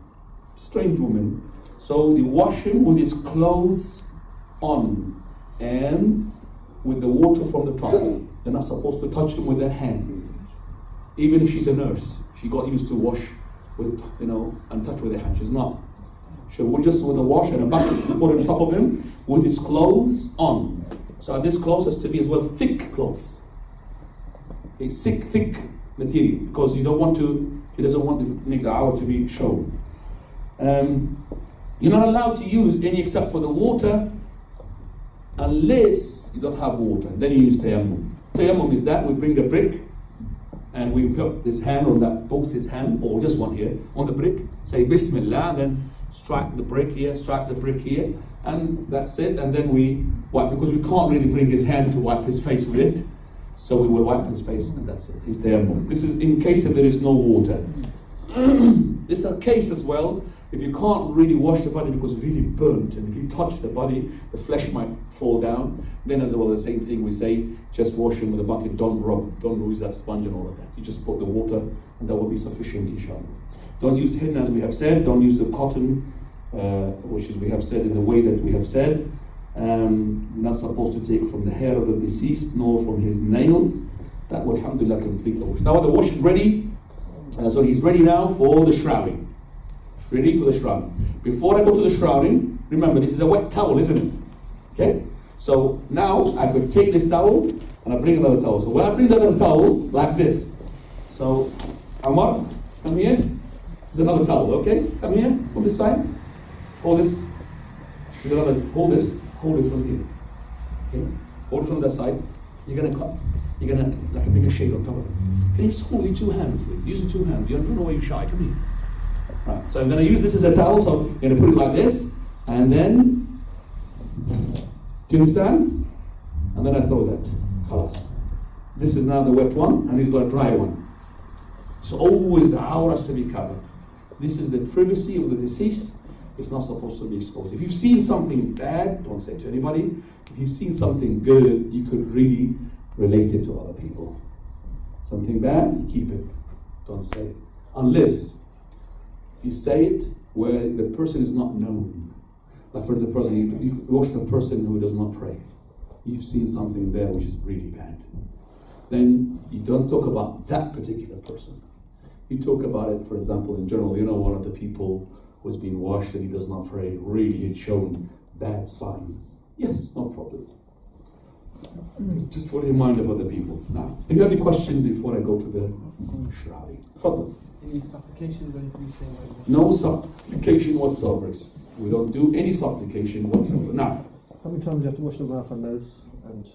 Strange women. So they wash him with his clothes on and with the water from the top. They're not supposed to touch him with their hands. Even if she's a nurse, she got used to wash with, and touch with her hands. She's not. She will just with a wash and a bucket put on top of him with his clothes on. So this clothes has to be as well thick clothes. Okay, thick material, because he doesn't want to make the awrah to be shown. You're not allowed to use any except for the water unless you don't have water. Then you use tayammum. Tayammum is that we bring the brick and we put his hand on that, both his hand, or just one here, on the brick, say Bismillah, and then strike the brick here, and that's it. And then we wipe, because we can't really bring his hand to wipe his face with it. So we will wipe his face, and that's it. His tayammum. This is in case if there is no water. It's a case as well, if you can't really wash the body because it's really burnt, and if you touch the body, the flesh might fall down. Then as well, the same thing we say, just wash him with a bucket, don't use that sponge and all of that. You just put the water, and that will be sufficient, inshallah. Don't use henna, as we have said. Don't use the cotton, which is we have said in the way that we have said. You're not supposed to take from the hair of the deceased, nor from his nails. That will, alhamdulillah, complete the wash. Now the wash is ready. So he's ready now for the shrouding. Ready for the shrouding. Before I go to the shrouding, remember this is a wet towel, isn't it? Okay? So now I could take this towel and I bring another towel. So when I bring another towel, like this. So Amar, come here. There's another towel, okay? Come here, on this side. Hold this. Hold this. Hold it from here. Okay? Hold it from that side. You're gonna cut. You're gonna like a bigger shade on top of it. Can you just hold your two hands, please? Use the two hands. You don't know why you're shy. Come here. Right. So I'm gonna use this as a towel. So I'm gonna put it like this, and then do you understand? And then I throw that. Khalas. This is now the wet one, and he's got a dry one. So always the aura has to be covered. This is the privacy of the deceased. It's not supposed to be exposed. If you've seen something bad, don't say it to anybody. If you've seen something good, you could really relate it to other people. Something bad, you keep it. Don't say it. Unless you say it where the person is not known. Like for the person, you watch the person who does not pray. You've seen something there which is really bad. Then you don't talk about that particular person. You talk about it, for example, in general, one of the people who's been washed and he does not pray, really had shown bad signs. Yes, no problem. Just for the mind of other people. Now, if you have any question before I go to the shrouding, Fadl. Any supplication or anything you say like that? No supplication whatsoever. We don't do any supplication whatsoever. Now, How many times do you have to wash the mouth and nose? And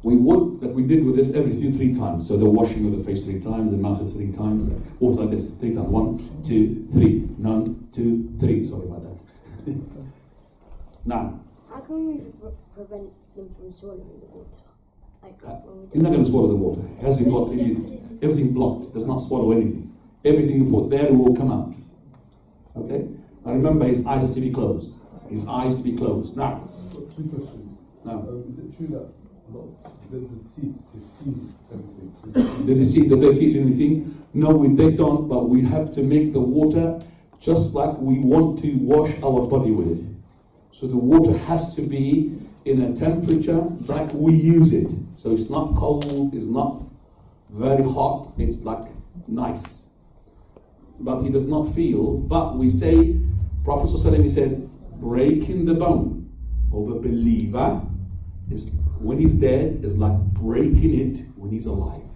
we would, like we did with this, everything 3 times. So the washing of the face 3 times, the mouth 3 times, water like this 3 times. 1, 2, 3. None, 2, 3. Sorry about that. Now, how can we prevent them from swallowing the water? you're not going to swallow the water. It hasn't got everything blocked. It does not swallow anything. Everything you put there will come out. Okay? Now remember, his eyes has to be closed. His eyes to be closed. Now. 2 questions. Now. Is it true that the deceased is feel everything? The deceased, that they feel anything? No, they don't, but we have to make the water just like we want to wash our body with it. So the water has to be in a temperature like we use it. So it's not cold, it's not very hot, it's like nice. But he does not feel, but we say, Prophet ﷺ said, breaking the bone of a believer is, when he's dead, is like breaking it when he's alive.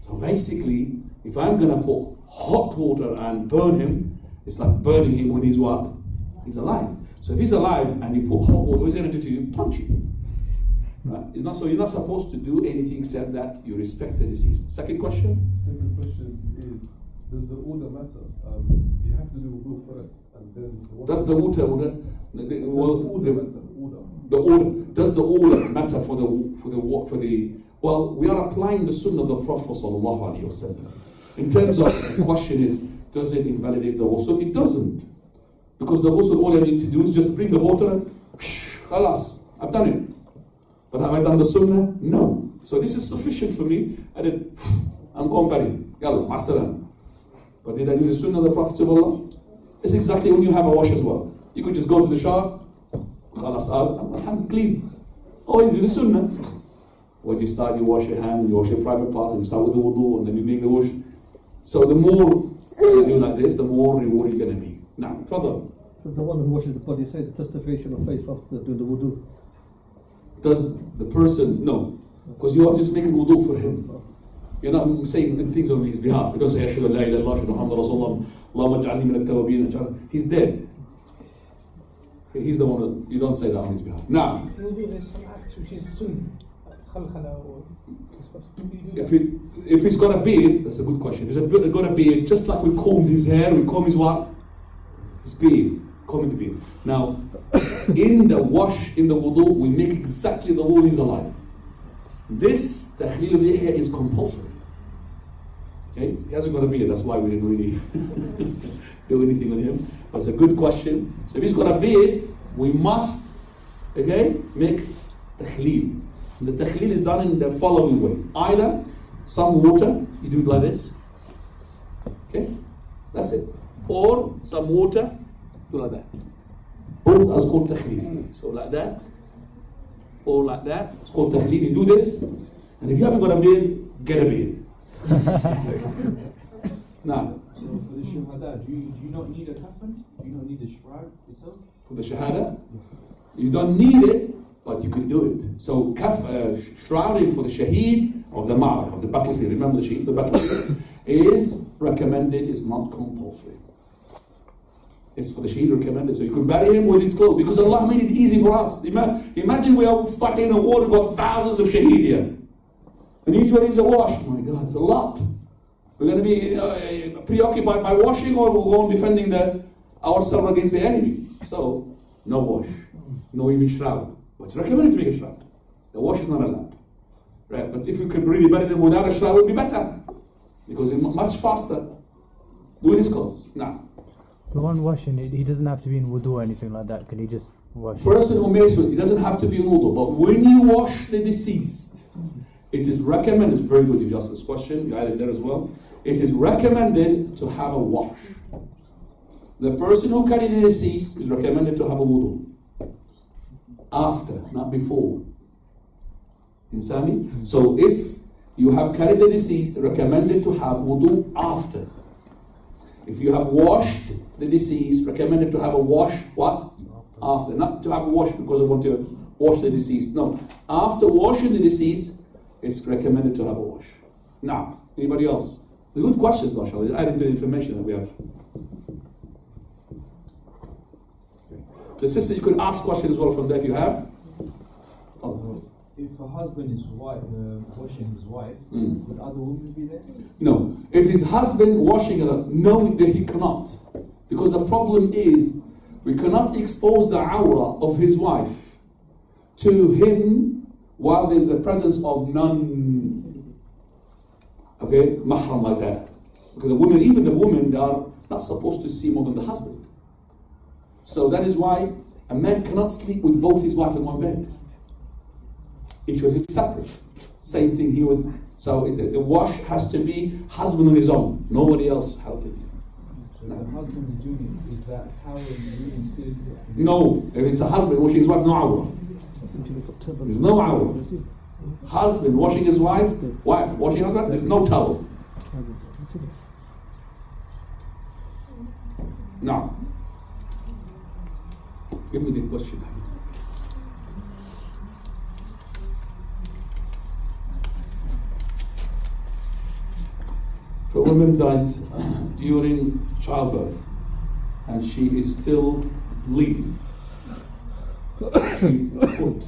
So basically, if I'm going to put hot water and burn him, it's like burning him when he's what? He's alive. So if he's alive and you put hot water, what he's going to do to you? Punch you. Right? It's not so. You're not supposed to do anything except that you respect the deceased. Second question? Second question is, does the order matter? You have to do wudu first and then the water. Does the water Order. does the order matter for the well, we are applying the sunnah of the Prophet sallallahu alaihi wasallam. In terms of the question is, does it invalidate the ghusl? It doesn't. Because the ghusl, all I need to do is just bring the water and khalas, I've done it. But have I done the sunnah? No. So this is sufficient for me. I did, I'm going bury. Yalla, ma'asalam. But did I do the sunnah of the Prophet of Allah? It's exactly when you have a wash as well. You could just go to the shower, khalas, I'm clean. Oh, you do the sunnah. When you start, you wash your hand, you wash your private parts, and you start with the wudu, and then you make the wash. So the more you do like this, the more reward you're going to be. Now, further. should the one who washes the body say the testification of faith after doing the wudu? Does the person, no, because you are just making wudu for him. You're not saying things on his behalf. You don't say, Ashhadu an la ilaha illallah, Ashhadu Muhammad Rasulullah, Allahumma ja'alni min at-tawabin. He's dead. Okay, he's the one that, you don't say that on his behalf. Now, if he's got a beard, that's a good question. If he's got a beard, just like we comb his hair, we comb his what? It's beard, combing the beard. Now, in the wash, in the wudu, we make exactly the wudu he's alive. This takhleel al-lihya is compulsory. Okay, he hasn't got a beard, that's why we didn't really do anything with him. But it's a good question. So if he's got a beard, we must, okay, make takhleel. The takhleel is done in the following way. Either some water, you do it like this. Okay, that's it. Or some water, do like that. Both are called takhleel. So like that, or like that, it's called takhleel. You do this, and if you haven't got a beard, get a beard. Now, so for the shahada, do you not need a kafan? Do you not need a shroud itself? for the shahada, you don't need it, but you could do it. So shrouding for the shaheed of the ma'araka, of the battlefield, remember the shaheed, the battlefield, is recommended, is not compulsory. It's for the shaheed recommended. So you could bury him with his clothes, because Allah made it easy for us. Imagine we are fighting a war, we've got thousands of shaheed here. And each one needs a wash. My God, it's a lot. We're going to be preoccupied by washing, or we'll go on defending ourselves against the enemies. So, no wash. No even shroud. But it's recommended to make a shroud. The wash is not allowed. Right? But if you could really bury them without a shroud, it would be better. Because it's much faster. Do his clothes. Now. The one washing, he doesn't have to be in wudu or anything like that. Can he just wash? Person who makes it, he doesn't have to be in wudu. But when you wash the deceased, it is recommended, it's very good you asked this question, you added there as well. It is recommended to have a wash. The person who carried the deceased is recommended to have a wudu. After, not before. Insani? So if you have carried the deceased, recommended to have wudu after. If you have washed the deceased, recommended to have a wash, what? After. Not to have a wash because I want to wash the deceased. No. After washing the deceased, it's recommended to have a wash. Now, anybody else? The good questions, mashallah. Adding to the information that we have. The sister, you could ask questions as well from there if you have. Oh. If a husband is washing his wife, would other women be there? No. If his husband washing her, no, that he cannot. Because the problem is, we cannot expose the awrah of his wife to him while there is a presence of mahram like that. Because the women, even the women, they are not supposed to see more than the husband. So that is why a man cannot sleep with both his wife in one bed. Each one is separate. Same thing here with. So the wash has to be husband on his own, nobody else helping him. So the husband is doing it, is that how women still? No, if it's a husband washing his wife, no awrah. There's no awrah. Husband washing his wife washing her wife, there's no towel. Now, give me the question. If a woman dies during childbirth and she is still bleeding, she put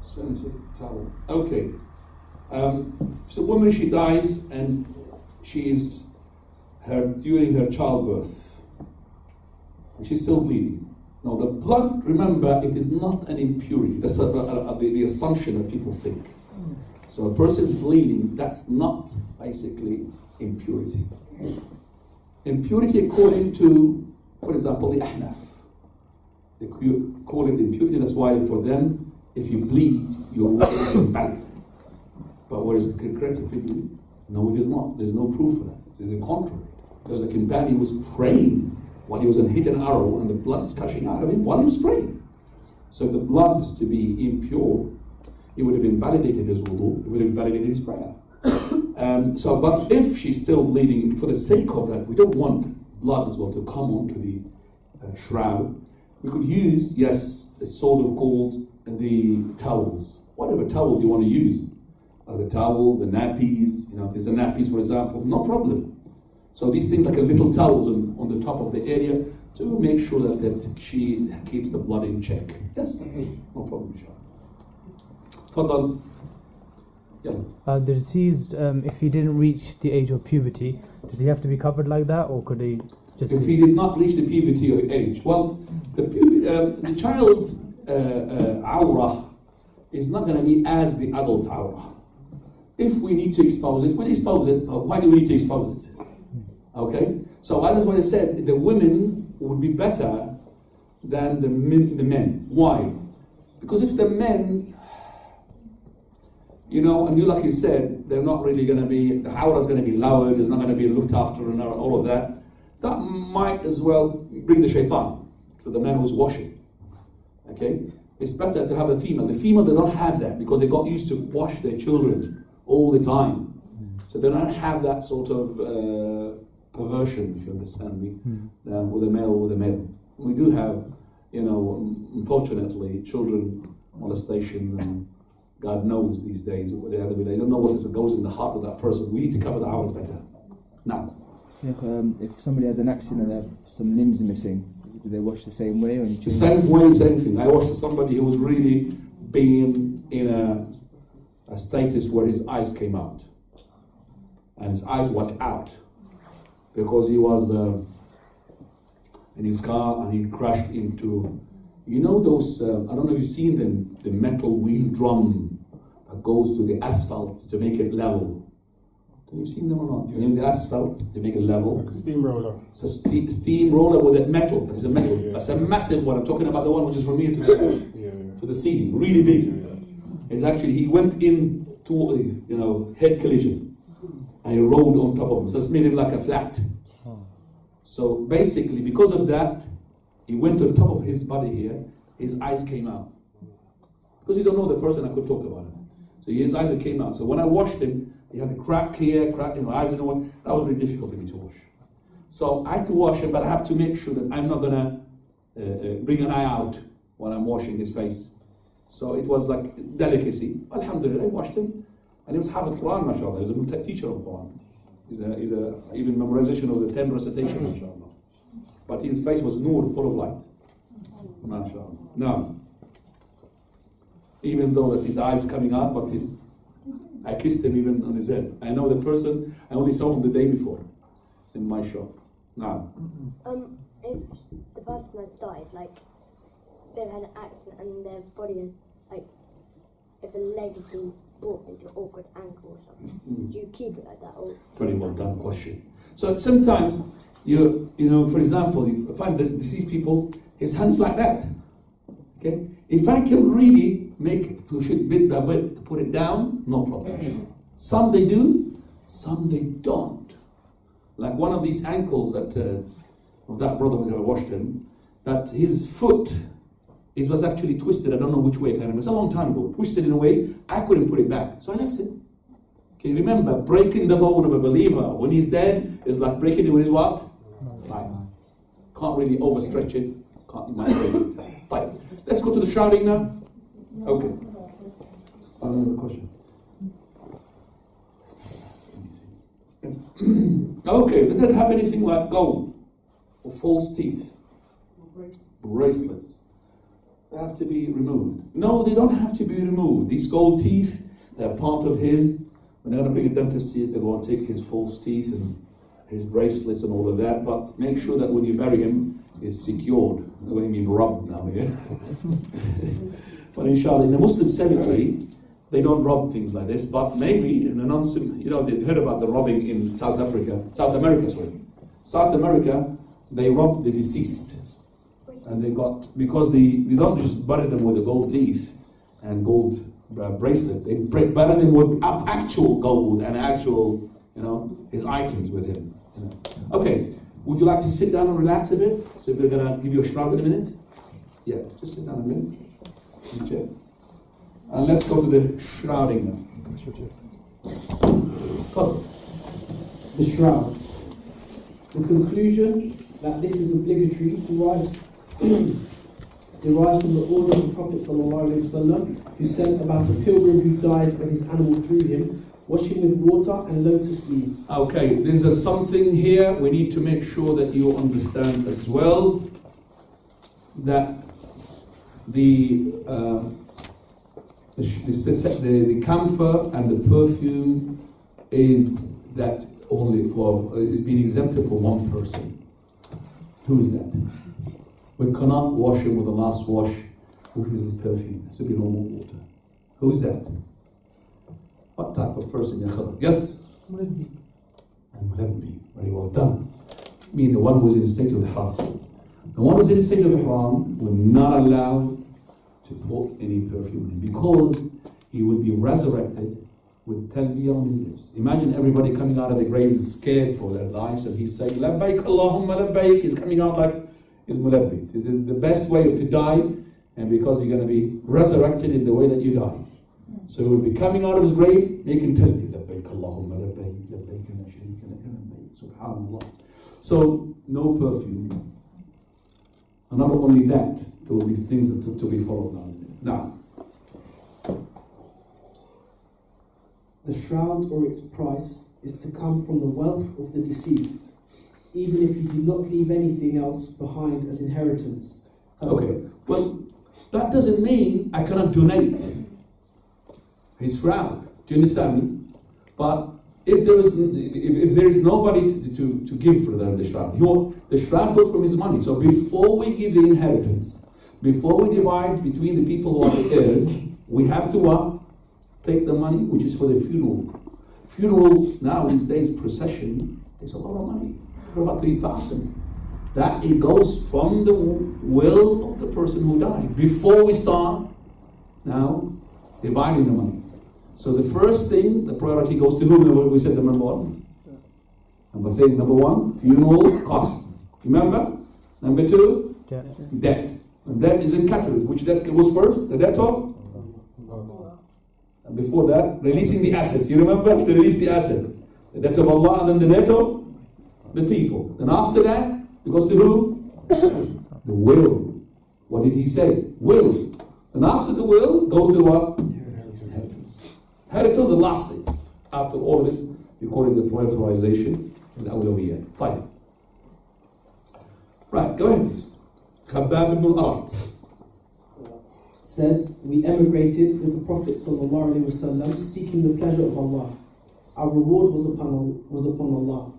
sensitive towel. Okay. So woman, she dies and she is during her childbirth and she's still bleeding. Now the blood, remember, it is not an impurity. That's the assumption that people think. So a person's bleeding, that's not basically impurity. Impurity according to, for example, the Ahnaf. They call it impurity, that's why for them, if you bleed, your water is invalid. But whereas the correct opinion, no it is not. There's no proof for that. To the contrary. There was a companion who was praying while he was hit an arrow and the blood is gushing out of him while he was praying. So if the blood is to be impure, it would have invalidated his wudu, it would have invalidated his prayer. But if she's still bleeding, for the sake of that, we don't want blood as well to come onto the shroud. We could use, yes, it's sort of called the towels. Whatever towel you want to use. The towels, the nappies, there's the nappies, for example, no problem. So these things like a little towels on the top of the area to make sure that she keeps the blood in check. Yes, no problem, inshallah. Fadal. The deceased, if he didn't reach the age of puberty, does he have to be covered like that, or could he? Just if he did not reach the puberty age. Well, the child awrah is not going to be as the adult awrah. If we need to expose it, we'll expose it. Why do we need to expose it? Okay? So that's what I said. The women would be better than the men. Why? Because if the men, you know, and you like you said, they're not really going to be, the awrah is going to be lowered, it's not going to be looked after and all of that. That might as well bring the shaitan to the man who's washing. Okay? It's better to have a female. The female, they don't have that because they got used to wash their children all the time. So they don't have that sort of perversion, if you understand me, with a male or with a male. We do have, you know, unfortunately, children molestation, and God knows these days what they have to be. They don't know what goes in the heart of that person. We need to cover the hours better. Now, if somebody has an accident and they have some limbs missing, do they wash the same way? Or the same way, same thing. I watched somebody who was really being in a status where his eyes came out. And his eyes was out. Because he was in his car and he crashed into, you know those, I don't know if you've seen them, the metal wheel drum that goes to the asphalt to make it level. Have you seen them or not? You know the asphalt to make it level? Like a steamroller. It's a steamroller with a metal. It's a metal. Yeah. That's a massive one. I'm talking about the one which is from here to the ceiling. Really big. It's actually, he went in to, head collision. And he rolled on top of him. So it's made him like a flat. So basically, because of that, he went on top of his body here. His eyes came out. Because you don't know the person, I could talk about him. So his eyes came out. So when I washed him, he had a crack here, crack in my eyes, and all. That was really difficult for me to wash. So I had to wash him, but I have to make sure that I'm not going to bring an eye out when I'm washing his face. So it was like delicacy. Alhamdulillah, I washed him. And he was Hafid Quran, mashallah. He was a teacher of Quran. He's even memorization of the 10 recitation, mashallah. But his face was nur, full of light. Mashallah. Now, even though that his eyes coming out, but I kissed him even on his head. I know the person, I only saw him the day before in my shop. Now. If the person has died, like, they've had an accident and their body is, like, if a leg has been brought into an awkward angle or something, do you keep it like that? Or very well done question. So sometimes, for example, you find this deceased people, his hands like that. Okay? If I can really push it bit by bit to put it down, no problem. Some they do, some they don't. Like one of these ankles that of that brother when I washed him, that his foot, it was actually twisted. I don't know which way. I can't remember. It's a long time ago. Twisted in a way I couldn't put it back, so I left it. Okay, remember, breaking the bone of a believer when he's dead is like breaking it when he's what? Life. Can't really overstretch it. Can't break it. Fine. Let's go to the shrouding now. Okay. Another question. Okay, did that have anything like gold or false teeth? Bracelets. They have to be removed. No, they don't have to be removed. These gold teeth, they're part of his. When they're going to bring a dentist here, they want to take his false teeth and his bracelets and all of that, but make sure that when you bury him, it's secured. What do you mean rubbed now, yeah? But inshallah, in a Muslim cemetery, they don't rob things like this, but maybe in a they heard about the robbing in South America, South America, they rob the deceased. And they because they don't just bury them with the gold teeth and gold bracelet, they bury them with actual gold and actual, his items with him. Okay, would you like to sit down and relax a bit? So we're going to give you a shroud in a minute. Yeah, just sit down a minute. And let's go to the shrouding now. The shroud. The conclusion that this is obligatory derives from the order of the Prophet ﷺ, who said about a pilgrim who died when his animal threw him, wash him with water and lotus leaves. Okay, there's something here we need to make sure that you understand as well, that the camphor and the perfume is being exempted for one person. Who is that? We cannot wash him with the last wash with his perfume. It should be normal water. Who is that? What type of person? Yes? And mulabbi. Very well done. I mean the one who is in the state of ihram. The one who is in the state of ihram will not allow to put any perfume in because he will be resurrected with talbiyah on his lips. Imagine everybody coming out of the grave scared for their lives and he's saying, Labbaik Allahumma labbaik. He's coming out like he's mulabbi. This is the best way to die, and because you're going to be resurrected in the way that you die. So he will be coming out of his grave making talbiyah. Labbaik Allahumma labbaik, labbaik la sharika laka labbaik. Subhanallah. So no perfume. And not only that, there will be things that to be followed now. The shroud or its price is to come from the wealth of the deceased, even if he did not leave anything else behind as inheritance. Okay, well, that doesn't mean I cannot donate his shroud. Do you understand me? But if there is nobody to give for the shroud, the shroud goes from his money. So before we give the inheritance, before we divide between the people who are the heirs, we have to what? Take the money, which is for the funeral. Funeral now these days, procession, takes a lot of money. For about 3,000. That it goes from the will of the person who died. Before we start now dividing the money. So the first thing, the priority goes to whom? We said number one. Number one, funeral cost. Remember? Number two, debt. And debt is in categories. Which debt goes first? The debt of? And before that, releasing the assets. You remember? To release the asset. The debt of Allah and then the debt of the people. And after that, it goes to who? The will. What did he say? Will. And after the will, goes to what? Inheritance. Inheritance is the last thing. After all this, we call it the prioritization and awlawiyat. Fine. Right, go ahead please. Khabbab ibn al-Arat said, we emigrated with the Prophet ﷺ seeking the pleasure of Allah. Our reward was upon Allah.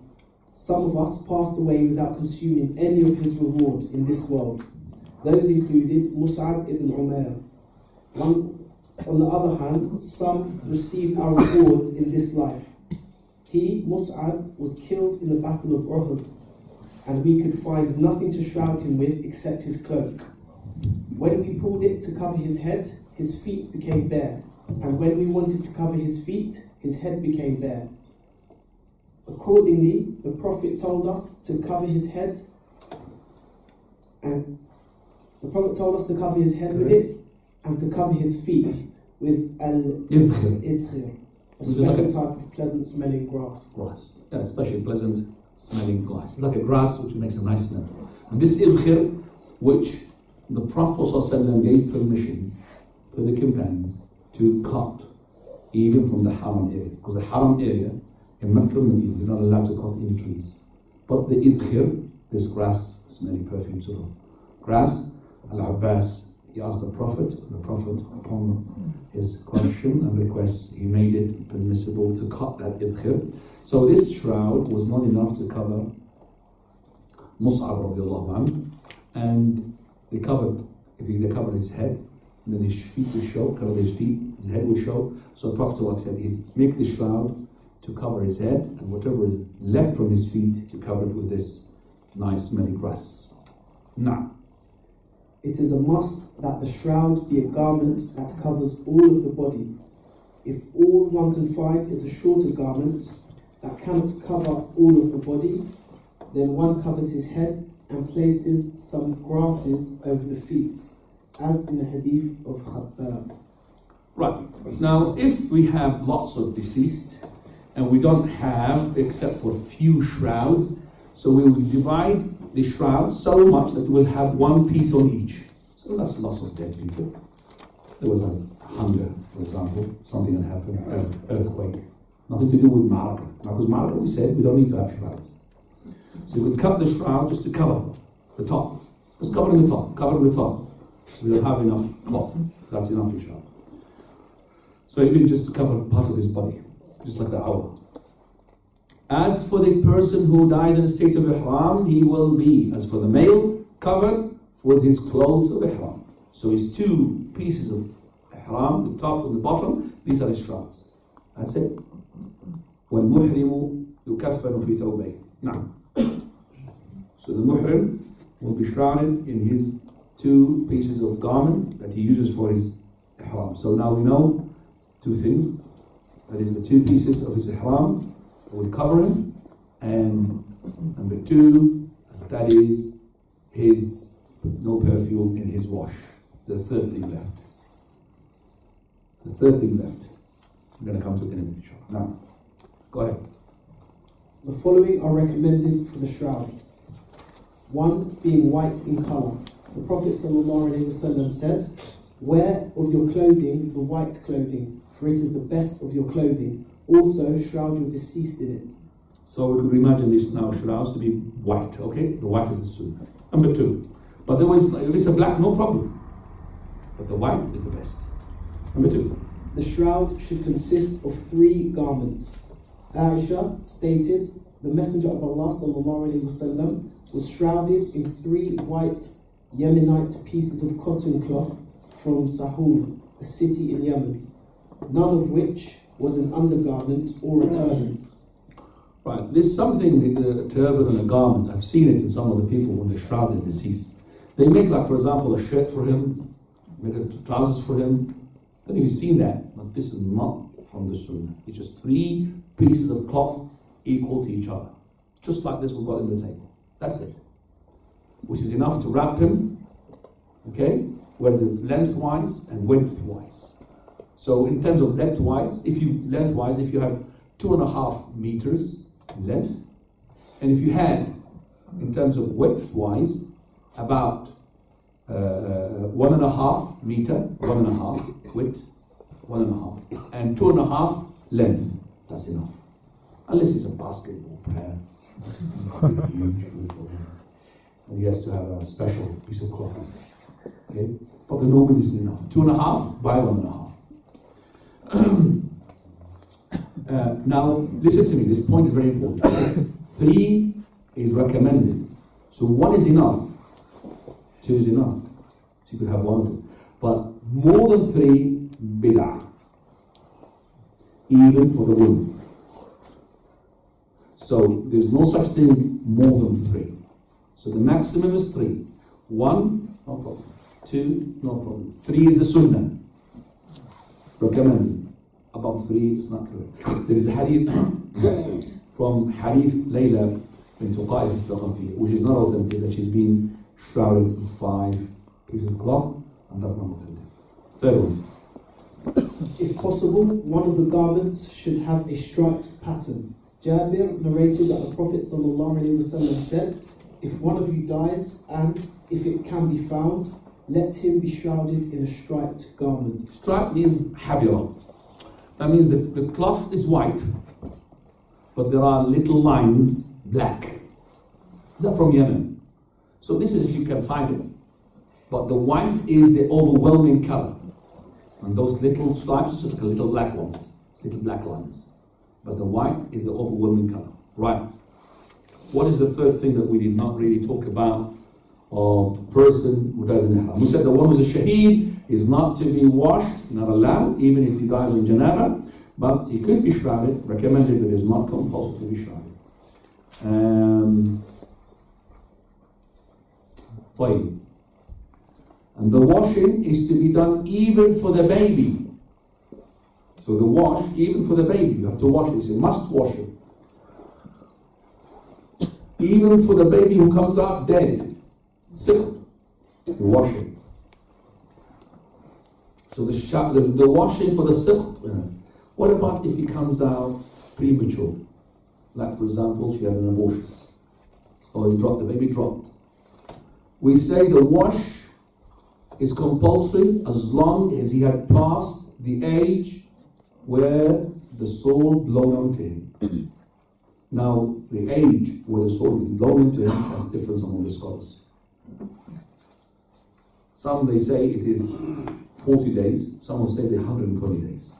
Some of us passed away without consuming any of his reward in this world. Those included Mus'ab ibn Umair. On the other hand, some received our rewards in this life. He, Mus'ab, was killed in the battle of Uhud, and we could find nothing to shroud him with except his cloak. When we pulled it to cover his head, his feet became bare, and when we wanted to cover his feet, his head became bare. Accordingly, the Prophet told us to cover his head, and the Prophet told us to cover his head with it, and to cover his feet with al-idkhir, a special type of pleasant smelling grass. Yeah, especially pleasant smelling grass. It's like a grass which makes a nice smell. And this idkhir, which the Prophet ﷺ gave permission to the companions to cut even from the haram area. Because the haram area in Mecca and Medina, you're not allowed to cut any trees. But the idkhir, this grass, smelling perfume sort of grass, Al-Abbas, he asked the Prophet upon his question and request, he made it permissible to cut that idkhir. So this shroud was not enough to cover Mus'ab radiallahu anhu, and they covered his head, and then his feet would show, covered his feet, his head would show. So the Prophet said, he make the shroud to cover his head, and whatever is left from his feet to cover it with this nice smelly grass. Now, it is a must that the shroud be a garment that covers all of the body. If all one can find is a shorter garment that cannot cover all of the body, then one covers his head and places some grasses over the feet, as in the hadith of Khabbab. Right. Now, if we have lots of deceased, and we don't have, except for few shrouds, so we will divide the shrouds so much that we'll have one piece on each. So that's lots of dead people. There was a hunger, for example, something that happened, an earthquake. Nothing to do with Maraka. Because Maraka, we said, we don't need to have shrouds. So you could cut the shroud just to cover the top. Just covering the top. We don't have enough cloth. That's enough for shroud. So you can just cover part of his body, just like the awrah. As for the person who dies in a state of ihram, he will be, as for the male, covered with his clothes of ihram. So his two pieces of ihram, the top and the bottom, these are his shrouds. That's it. وَالْمُحْرِمُ يُكَفَّنُ فِي ثَوْبَيْهِ. Now, so the muhrim will be shrouded in his two pieces of garment that he uses for his ihram. So now we know two things. That is, the two pieces of his ihram will cover him, and number two, that is his no perfume in his wash. The third thing left. The third thing left. I'm going to come to it in a minute. Now, go ahead. The following are recommended for the shroud. One, being white in colour. The Prophet ﷺ said, "Wear of your clothing the white clothing, for it is the best of your clothing. Also, shroud your deceased in it." So we could imagine this now shrouds to be white, okay? The white is the sunnah. Number two. But then if it's a black, no problem. But the white is the best. Number two. The shroud should consist of 3 garments. Aisha stated, the Messenger of Allah ﷺ was shrouded in 3 white Yemenite pieces of cotton cloth from Sahul, a city in Yemen, none of which was an undergarment or a turban. Right, there's something, a turban and a garment, I've seen it in some of the people when they shroud their deceased. They make, like, for example, a shirt for him, make trousers for him. I don't know if you've seen that, but this is not from the Sunnah. It's just 3 pieces of cloth equal to each other. Just like this we've got in the table. That's it. Which is enough to wrap him, okay, whether lengthwise and widthwise. So in terms of lengthwise, if you have 2.5 meters length, and if you had, in terms of widthwise, about 1.5 meter, 1.5 width, 1.5, and 2.5 length, that's enough. Unless it's a basketball player, huge, and he has to have a special piece of cloth. Okay, but the normal is enough. 2.5 by 1.5. Now, listen to me. This point is very important. 3 is recommended. So 1 is enough. 2 is enough. So you could have 1 or 2. But more than 3, bid'ah. Even for the woman. So there's no such thing more than 3. So the maximum is 3. 1, no problem. 2, no problem. 3 is the sunnah. Recommended. Above 3 is not correct. There is a hadith from Hadith Layla bint Uqaif al-Thaqafi, which is not authentic, that she's been shrouded in 5 pieces of cloth, and that's not authentic. Third one. If possible, one of the garments should have a striped pattern. Jabir narrated that the Prophet ﷺ said, "If one of you dies, and if it can be found, let him be shrouded in a striped garment." Stripe means habira. That means the cloth is white, but there are little lines black. Is that from Yemen? So this is if you can find it. But the white is the overwhelming color. And those little stripes are just like little black ones, little black lines. But the white is the overwhelming color. Right. What is the third thing that we did not really talk about of the person who dies in ihram? We said the one who's a shaheed is not to be washed, not allowed, even if he dies in janaba, but he could be shrouded, recommended, but it is not compulsory to be shrouded. Fine. And the washing is to be done even for the baby. So the wash, even for the baby, you have to wash it. It's a must wash it. Even for the baby who comes out dead, sick, you wash it. So the washing for the siqt. What about if he comes out premature? Like, for example, she had an abortion, or the baby dropped. We say the wash is compulsory as long as he had passed the age where the soul belonged to him. Now, the age where the soul belonged to him has difference among the scholars. Some they say it is 40 days, some will say they're 120 days.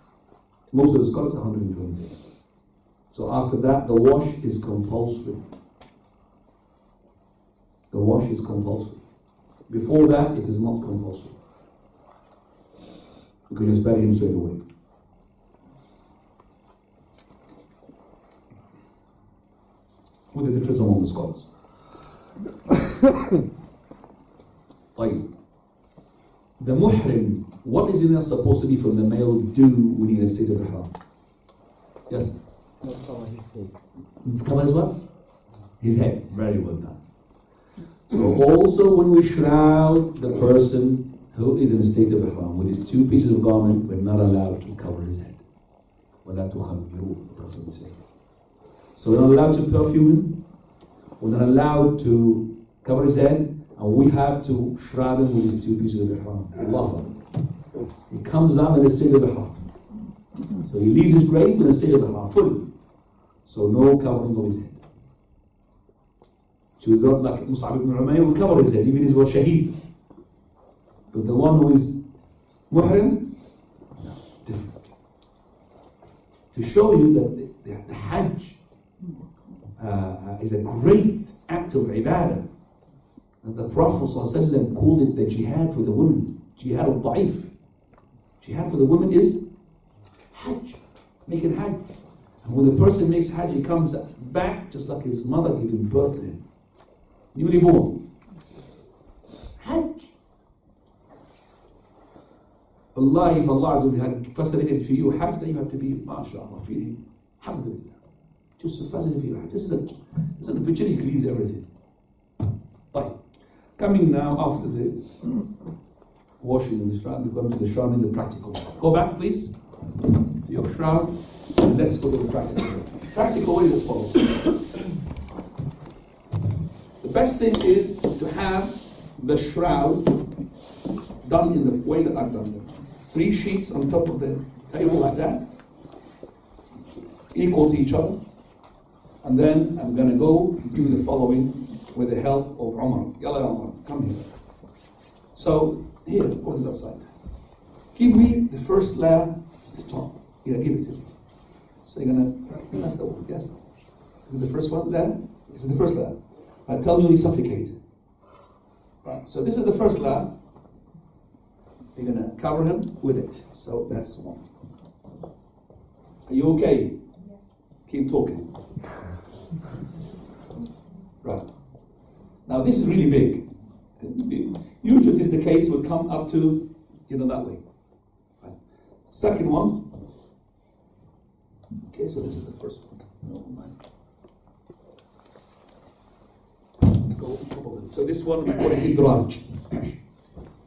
Most of the scholars are 120 days. So after that, the wash is compulsory. The wash is compulsory. Before that, it is not compulsory. You can just bury him straight away. With the difference among the scholars. Like, the muhrim, what is it not supposed to be from the male do when he's in a state of ihram? Yes? Cover his what? His head. Very well done. So also when we shroud the person who is in a state of ihram with his two pieces of garment, we're not allowed to cover his head. وَلَا تُخَمِّرُوا, the Prophet said. So we're not allowed to perfume him. We're not allowed to cover his head. And we have to shroud him with his two pieces of ihram. Allah. He comes out in a state of ihram. So he leaves his grave in a state of ihram, fully. So no covering of his head. So we got like Mus'ab ibn Umayr will cover his head, even if he was shaheed. But the one who is muhrim, no, different. To show you that the Hajj is a great act of ibadah. And the Prophet ﷺ called it the jihad for the women. Jihad al-da'if. Jihad for the women is Hajj. Making Hajj. And when the person makes Hajj, he comes back just like his mother giving birth to him. Newly born. Hajj. Allah, if Allah had facilitated for you Hajj, then you have to be, mashallah, feeling, alhamdulillah. Just facilitated for you Hajj. This is an opportunity to use everything. Right. Coming now after the washing of the shroud, we come to the shroud in the practical. Go back, please, to your shroud, and let's go to the practical. Practical way is as follows. The best thing is to have the shrouds done in the way that I've done them. 3 sheets on top of the table like that, equal to each other. And then I'm going to go do the following with the help of Umar. Yalla Umar, come here. So, here, go to that side. Give me the first layer at the top. Yeah, give it to me. So you're going to, that's the one, yes. Is it the first one there? Is it the first layer? I tell you, he suffocated. Right, so this is the first layer. You're going to cover him with it. So that's one. Are you okay? Yeah. Keep talking. Right. Now this is really big. Usually this is the case, will come up to, that way. Right. Second one. Okay, so this is the first one. So this one we call it idraj.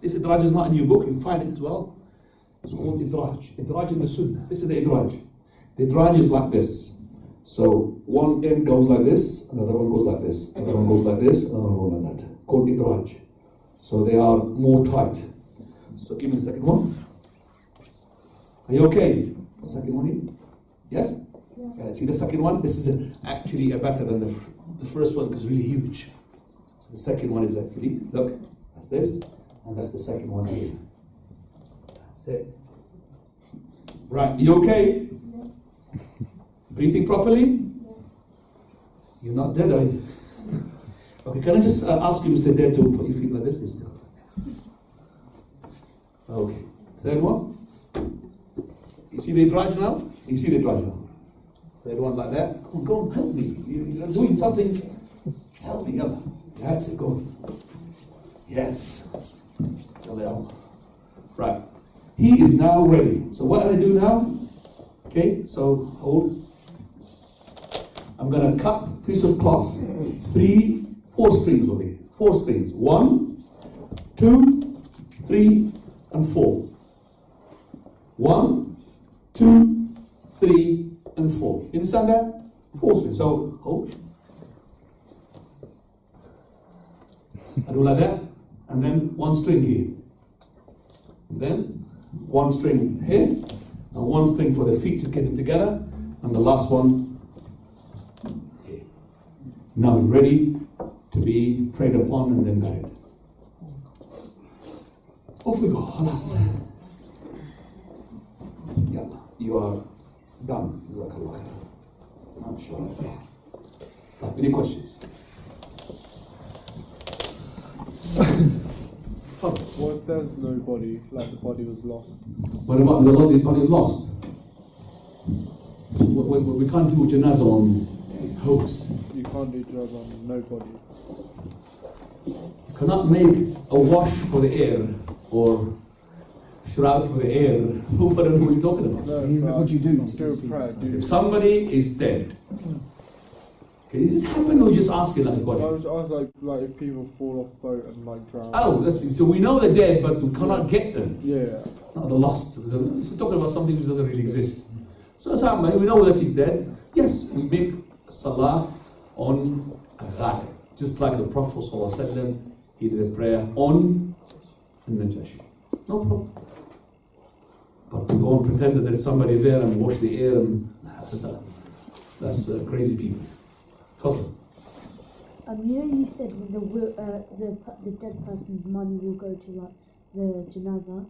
This idraj is not in your book, you find it as well. It's called idraj. Idraj in the sunnah. This is the idraj. The idraj is like this. So one end goes like this, another one goes like this, another one goes like this, another one goes like that. Called idraj. So they are more tight. So give me the second one. Are you okay? Second one here? Yes? Yeah. See the second one? This is actually better than the first one because it's really huge. So the second one is actually, look, that's this, and that's the second one here. That's it. Right, you okay? Breathing properly? You're not dead, are you? Okay, can I just ask you, Mr. Dead, to put your feet like this? Okay. Third one. You see the idraj now? You see the idraj now? Third one like that. Come on, go on, help me. You're doing something. Help me, yalla. That's it, go on. Yes. Right. He is now ready. So what do I do now? Okay, so hold. I'm going to cut a piece of cloth. 4 strings will be. 4 strings. 1, 2, 3, and 4. 1, 2, 3, and 4. You understand that? 4 strings. So hold. I do like that. And then 1 string here. And then 1 string here. And 1 string for the feet to get it together. And the last one. Now ready to be prayed upon and then buried. Off we go. Khalas. Yalla, you are done. Any questions? What if there's no body, like the body was lost? What about the body lost? We can't do janazah on hopes. You can't do drugs on no body. You cannot make a wash for the air or shroud for the air. What are you talking about? What do you do? If somebody is dead, okay, does this happen or you just asking like a I question? was like if people fall off boat and like drown. Oh, so we know they're dead, but we cannot get them. Yeah. Not the lost. We're talking about something which doesn't really exist. So somebody, we know that he's dead. Yes, we make salah on a ghaib. Just like the Prophet ﷺ, he did a prayer on Najashi. No problem. But to go and pretend that there is somebody there and wash the air, and that's crazy people. Fadl. You know, you said the dead person's money will go to like the janazah.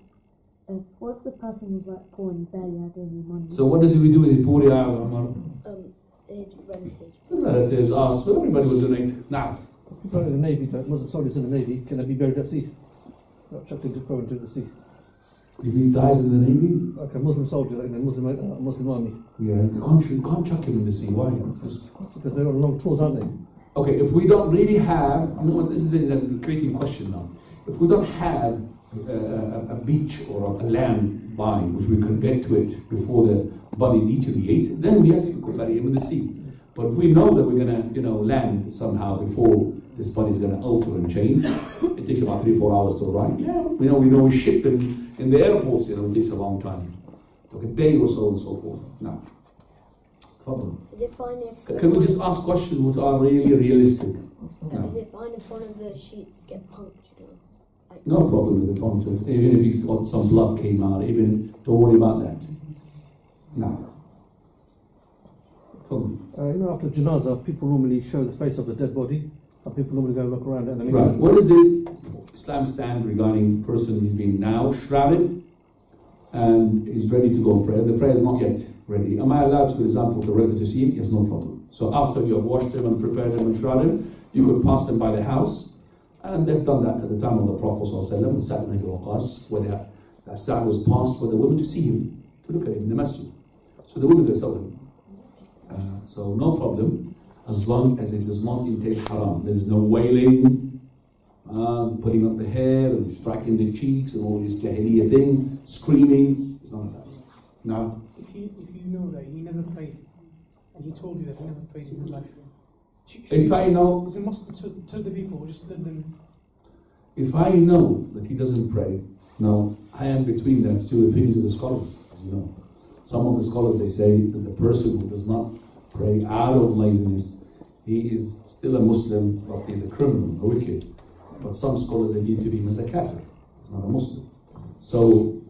What if the person was like poor and barely had any money? So what does he do with the poor Umar? His relatives. The relatives ask, so everybody will donate. Now, People in the Navy, Muslim soldiers in the Navy, can they be buried at sea? Not chucked into thrown into the sea. if he dies in the Navy, Like a Muslim soldier, like in a Muslim army. yeah, you can't chuck him in the sea. Why? Because they're on long tours, aren't they? Okay, if we don't really have, this is a creating question now. If we don't have a beach or a land by which we can get to it before the body needs to be ate, then yes, we could bury him in the sea. But if we know that we're gonna, land somehow before this body is gonna alter and change, it takes about 3-4 hours to arrive. Yeah, we know we ship them in the airports. It takes a long time, like a day or so and so forth. Now, Is it fine if... can we just ask questions which are really realistic? No. Is it fine if one of the sheets get punctured? No problem with the puncture. Even if you got some blood came out, don't worry about that. No. After janazah, people normally show the face of the dead body, and people normally go and look around it. And Right. What is the Islam stand regarding person who's been now shrouded and is ready to go and pray? The prayer is not yet ready. Am I allowed, for example, to relative to see him? Yes, no problem. So after you have washed him and prepared him and shrouded him, you could pass him by the house. And they've done that at the time of the Prophet ﷺ with Sa'd ibn Abi Waqqas, where that Sa'd was passed for the women to see him, to look at him in the masjid. So the women, they saw him. So no problem, as long as it does not entail haram. There is no wailing, putting up the hair and striking the cheeks and all these jahiliyyah things, screaming. It's none of that. Now, If you know that he never prayed, and he told you that he never prayed in his life, if I know, he must tell the people, just let them. if I know that he doesn't pray, now I am between the two opinions of the scholars. As you know, some of the scholars, they say that the person who does not pray out of laziness, he is still a Muslim, but he's a criminal, a wicked. But some scholars, they need to be him as a kafir, he's not a Muslim. So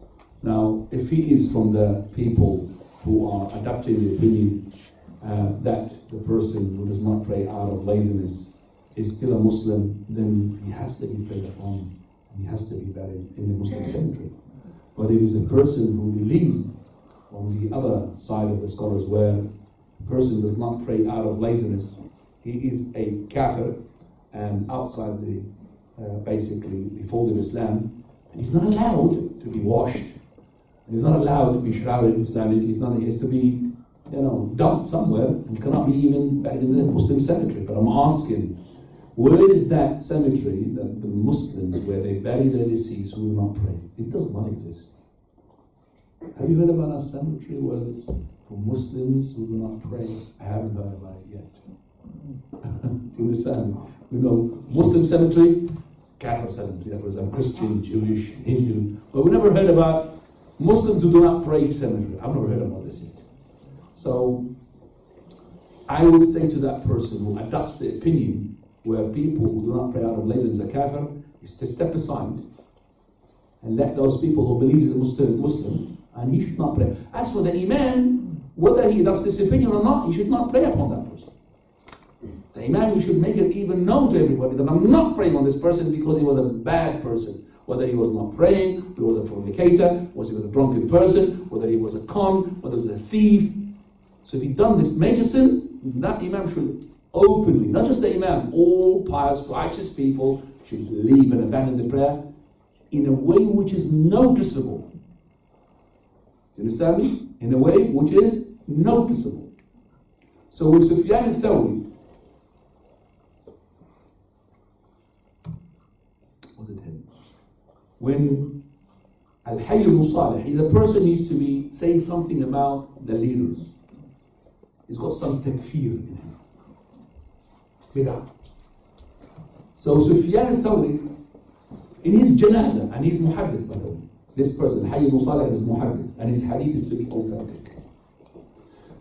now, if he is from the people who are adopting the opinion that the person who does not pray out of laziness is still a Muslim, then he has to be prayed upon, and he has to be buried in the Muslim cemetery. But if it's a person who believes from the other side of the scholars, where a person does not pray out of laziness, he is a kafir and outside the basically the fold of Islam, and he's not allowed to be washed, and he's not allowed to be shrouded in Islamic. He has to be dumped somewhere, and cannot be even buried in the Muslim cemetery. But I'm asking, where is that cemetery that the Muslims, where they bury their deceased who will not pray? It does not exist. Have you heard about a cemetery where it's for Muslims who will not pray? I haven't heard about it yet. Do you understand? Muslim cemetery, Kafir cemetery, that was Christian, Jewish, Hindu. But we never heard about Muslims who do not pray cemetery. I've never heard about this yet. So, I would say to that person who adopts the opinion where people who do not pray out of laziness are kafir, is to step aside and let those people who believe he's a Muslim, and he should not pray. As for the Imam, whether he adopts this opinion or not, he should not pray upon that person. The Imam, you should make it even known to everybody that I'm not praying on this person because he was a bad person. Whether he was not praying, he was a fornicator, was he was a drunken person, whether he was a con, whether he was a thief. So if he'd done this major sins, that Imam should openly, not just the Imam, all pious, righteous people should leave and abandon the prayer in a way which is noticeable. You understand me? In a way which is noticeable. So with Sufyan al-Thawri, was it him? When Al-Hayy al-Musalih, he's a person who used to be saying something about the leaders. He's got some takfir in him. Bid'ah. So Sufyan al-Thawri, in his janazah, and he's muhaddith by the way, this person, Hayy al-Musalih, is muhaddith, and his hadith is to be authentic.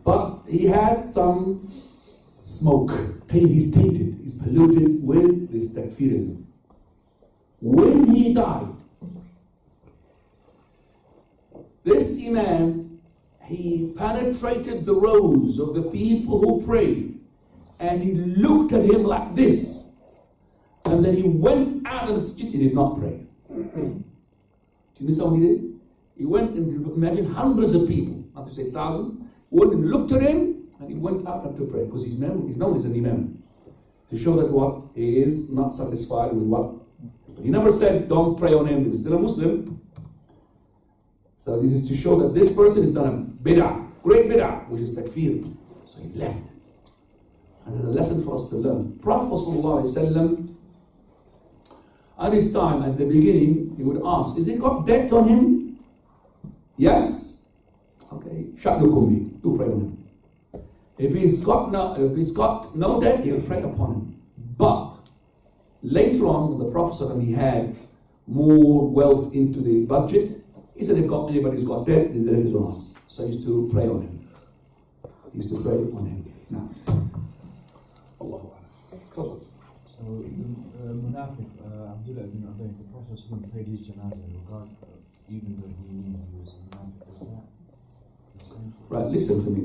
But he had some smoke. He's tainted, he's polluted with this takfirism. When he died, this Imam, he penetrated the rows of the people who prayed, and he looked at him like this, and then he went out of the masjid. He did not pray. Do you know what he did? He went and imagine hundreds of people, not to say thousands, went and looked at him, and he went out to pray, because he's known as an Imam, to show that what he is not satisfied with what. He never said, don't pray on him, he's still a Muslim. So this is to show that this person has done a bid'ah, great bid'ah, which is takfir. So he left. And there's a lesson for us to learn. Prophet ﷺ, at his time, at the beginning, he would ask, is he got debt on him? Yes? Okay, sha'nukum, do pray on him. If he's got no debt, he'll pray upon him. But later on, when the Prophet ﷺ, he had more wealth into the budget, he said, if anybody who's got debt, then the debt is on us. So he used to pray on him. He used to pray on him. Now, Allahu Akbar. So the Munafiq, Abdullah ibn Ubay, the Prophet prayed his janazah, even though he knew he was a Munafiq. Is that the same? Right, listen to me.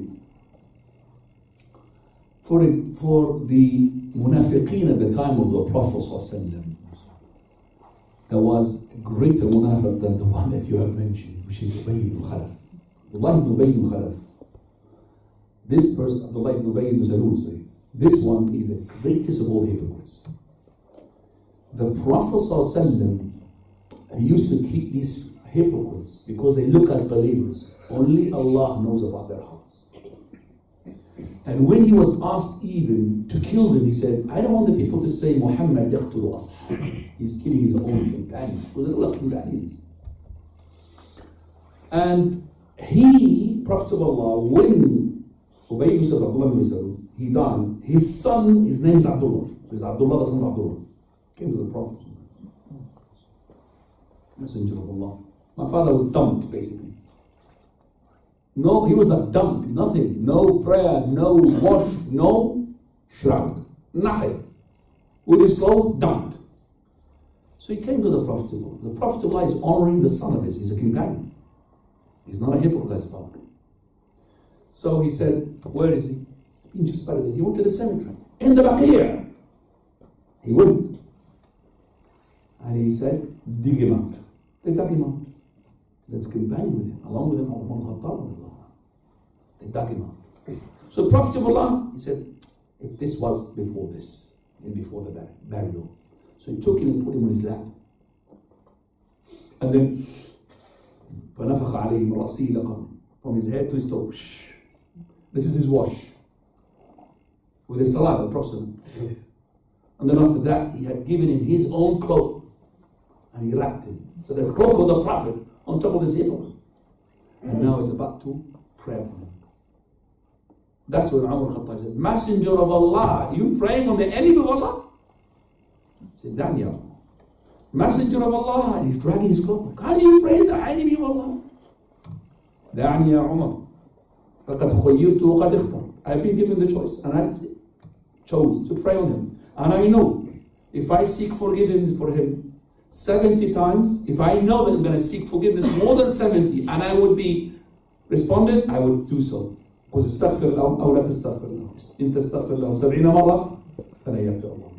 For the Munafiqeen at the time of the Prophet ﷺ, there was a greater munafiq than the one that you have mentioned, which is Ubay ibn Khalaf. Abdullah ibn Ubay ibn Khalaf. This person, Abdullah ibn Ubay ibn Salul, this one is the greatest of all the hypocrites. The Prophet ﷺ, he used to keep these hypocrites because they look as believers. Only Allah knows about their hearts. And when he was asked even to kill them, he said, I don't want the people to say Muhammad yaqtulu ashab. He's killing his own companions, because they're not companions. And he, Prophet of Allah, when Ubay ibn Salul, he died, his son, his name is Abdullah. So he's Abdullah, the son of Abdullah. Came to the Prophet. Messenger of Allah. My father was dumped, basically. No, he was not dumped, nothing. No prayer, no wash, no shroud, nothing. With his clothes dumped. So he came to the Prophet of Allah. The Prophet of Allah is honoring the son of his. He's a companion. He's not a hypocrite, his father. So he said, where is he? He just buried him. He went to the cemetery. In the Baqiyah. He went. And he said, dig him out. They dug him out. Let's companion with him, along with him, Umar Khattab. They dug him out. So Prophet of Allah, he said, if this was before this, and before the burial. So he took him and put him on his lap. And then, فَنَفَخَ عَلَيْهِ رَأْسِهِ لَقَمْ, from his head to his toe. This is his wash. With his salah, the Prophet. And then after that, he had given him his own cloak. And he wrapped him. So the cloak of the Prophet on top of his hip. And now he's about to pray on him. That's what Umar Khattab said, Messenger of Allah, you praying on the enemy of Allah? He said, Daniel, Messenger of Allah, and he's dragging his cloak. Can you pray the enemy of Allah? دعني يا عمر فقد خيرت وقد اخترت. I've been given the choice and I chose to pray on him. And I know if I seek forgiveness for him 70 times, if I know that I'm going to seek forgiveness more than 70 and I would be responded, I would do so. Because استغفر لهم أو لا تستغفر لهم إن تستغفر لهم 70 مرة فلا يغفر الله.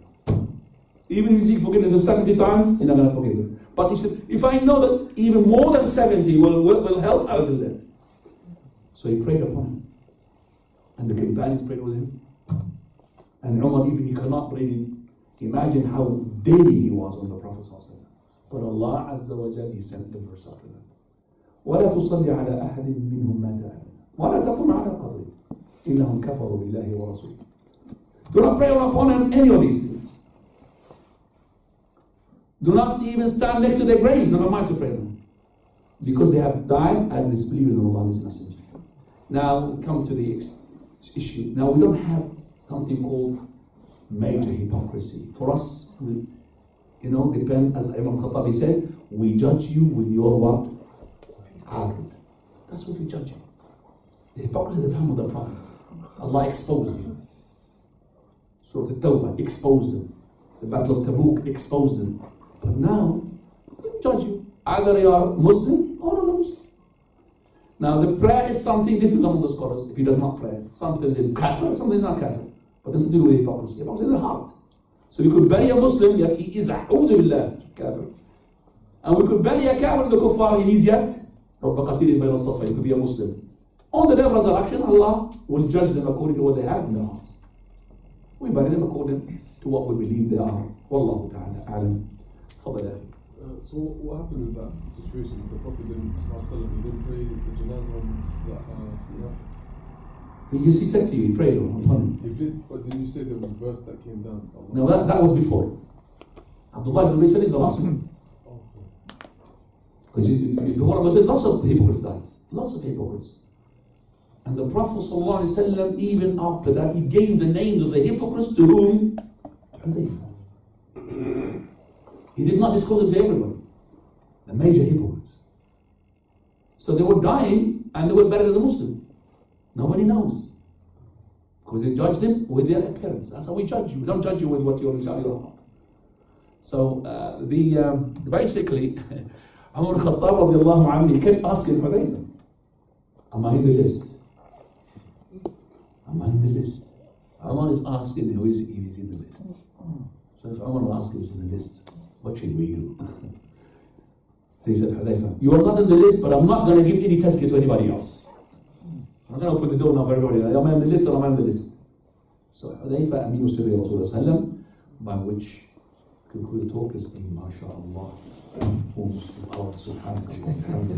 Even if you seek forgiveness for 70 times, you're not going to forgive them. But he said, if I know that even more than 70 will help, I will do that. So he prayed upon him. And the companions prayed with him. And Umar, even he cannot really imagine how daily he was on the Prophet ﷺ. But Allah Azza wa Jal, He sent the verse after that. ولا تصلي على أحد منهم مات أبدا ولا تقم على قبره إنهم كفروا بالله ورسوله. Do not pray upon any of these things. Do not even stand next to their graves, never mind to pray them. Because they have died as disbelievers in Allah and His Messenger. Now we come to the issue. Now we don't have something called major hypocrisy. For us, we, depend, as Imam Khattabi said, we judge you with your what? Argument. That's what we judge you. The hypocrisy at the time of the Prophet. Allah exposed you. Surah At-Tawbah exposed them. The Battle of Tabuk exposed them. But now, we judge you. Either you are Muslim or non-Muslim. Now the prayer is something different among the scholars. If he does not pray, something is kafir, something is not kafir. But this is to do with hypocrisy. Hypocrisy in the heart. So we could bury a Muslim, yet he is a'udhu billah, kafir. And we could bury a kafir in the kuffar, he is yet رب قتيل بين الصفين. He could be a Muslim. On the day of resurrection, Allah will judge them according to what they have in their heart. We bury them according to what we believe they are. Wallahu ta'ala a'lam. Fadal. So what happened with that situation? The Prophet didn't pray the janazah on that, Yes, he said to you, he prayed upon him. He did, but didn't you say there was a verse that came down? No, that was before. Abdullah ibn Maysan is the last one. Because before Allah said, lots of hypocrites died. Lots of hypocrites. And the Prophet ﷺ, even after that, he gave the names of the hypocrites to whom? He did not disclose it to everyone. The major hypocrites. So they were dying and they were buried as a Muslim. Nobody knows. Because they judge them with their appearance. That's how we judge you. We don't judge you with what you're inside your heart. So basically, Umar Khattab radiallahu anhu, he kept asking Hudayfa, am I in the list? Am I in the list? Umar is asking who is in the list. So if Umar will ask who's in the list, what should we do? So he said, Hudayfa, you are not in the list, but I'm not going to give any tazkiyah to anybody else. I'm going to open the door now for everybody. Am I on the list or am I on the list? So Hudayfa Aminu Sirri Rasulullah, by which conclude the talk is in MashaAllah. Almost 2 hours. Subhanallah.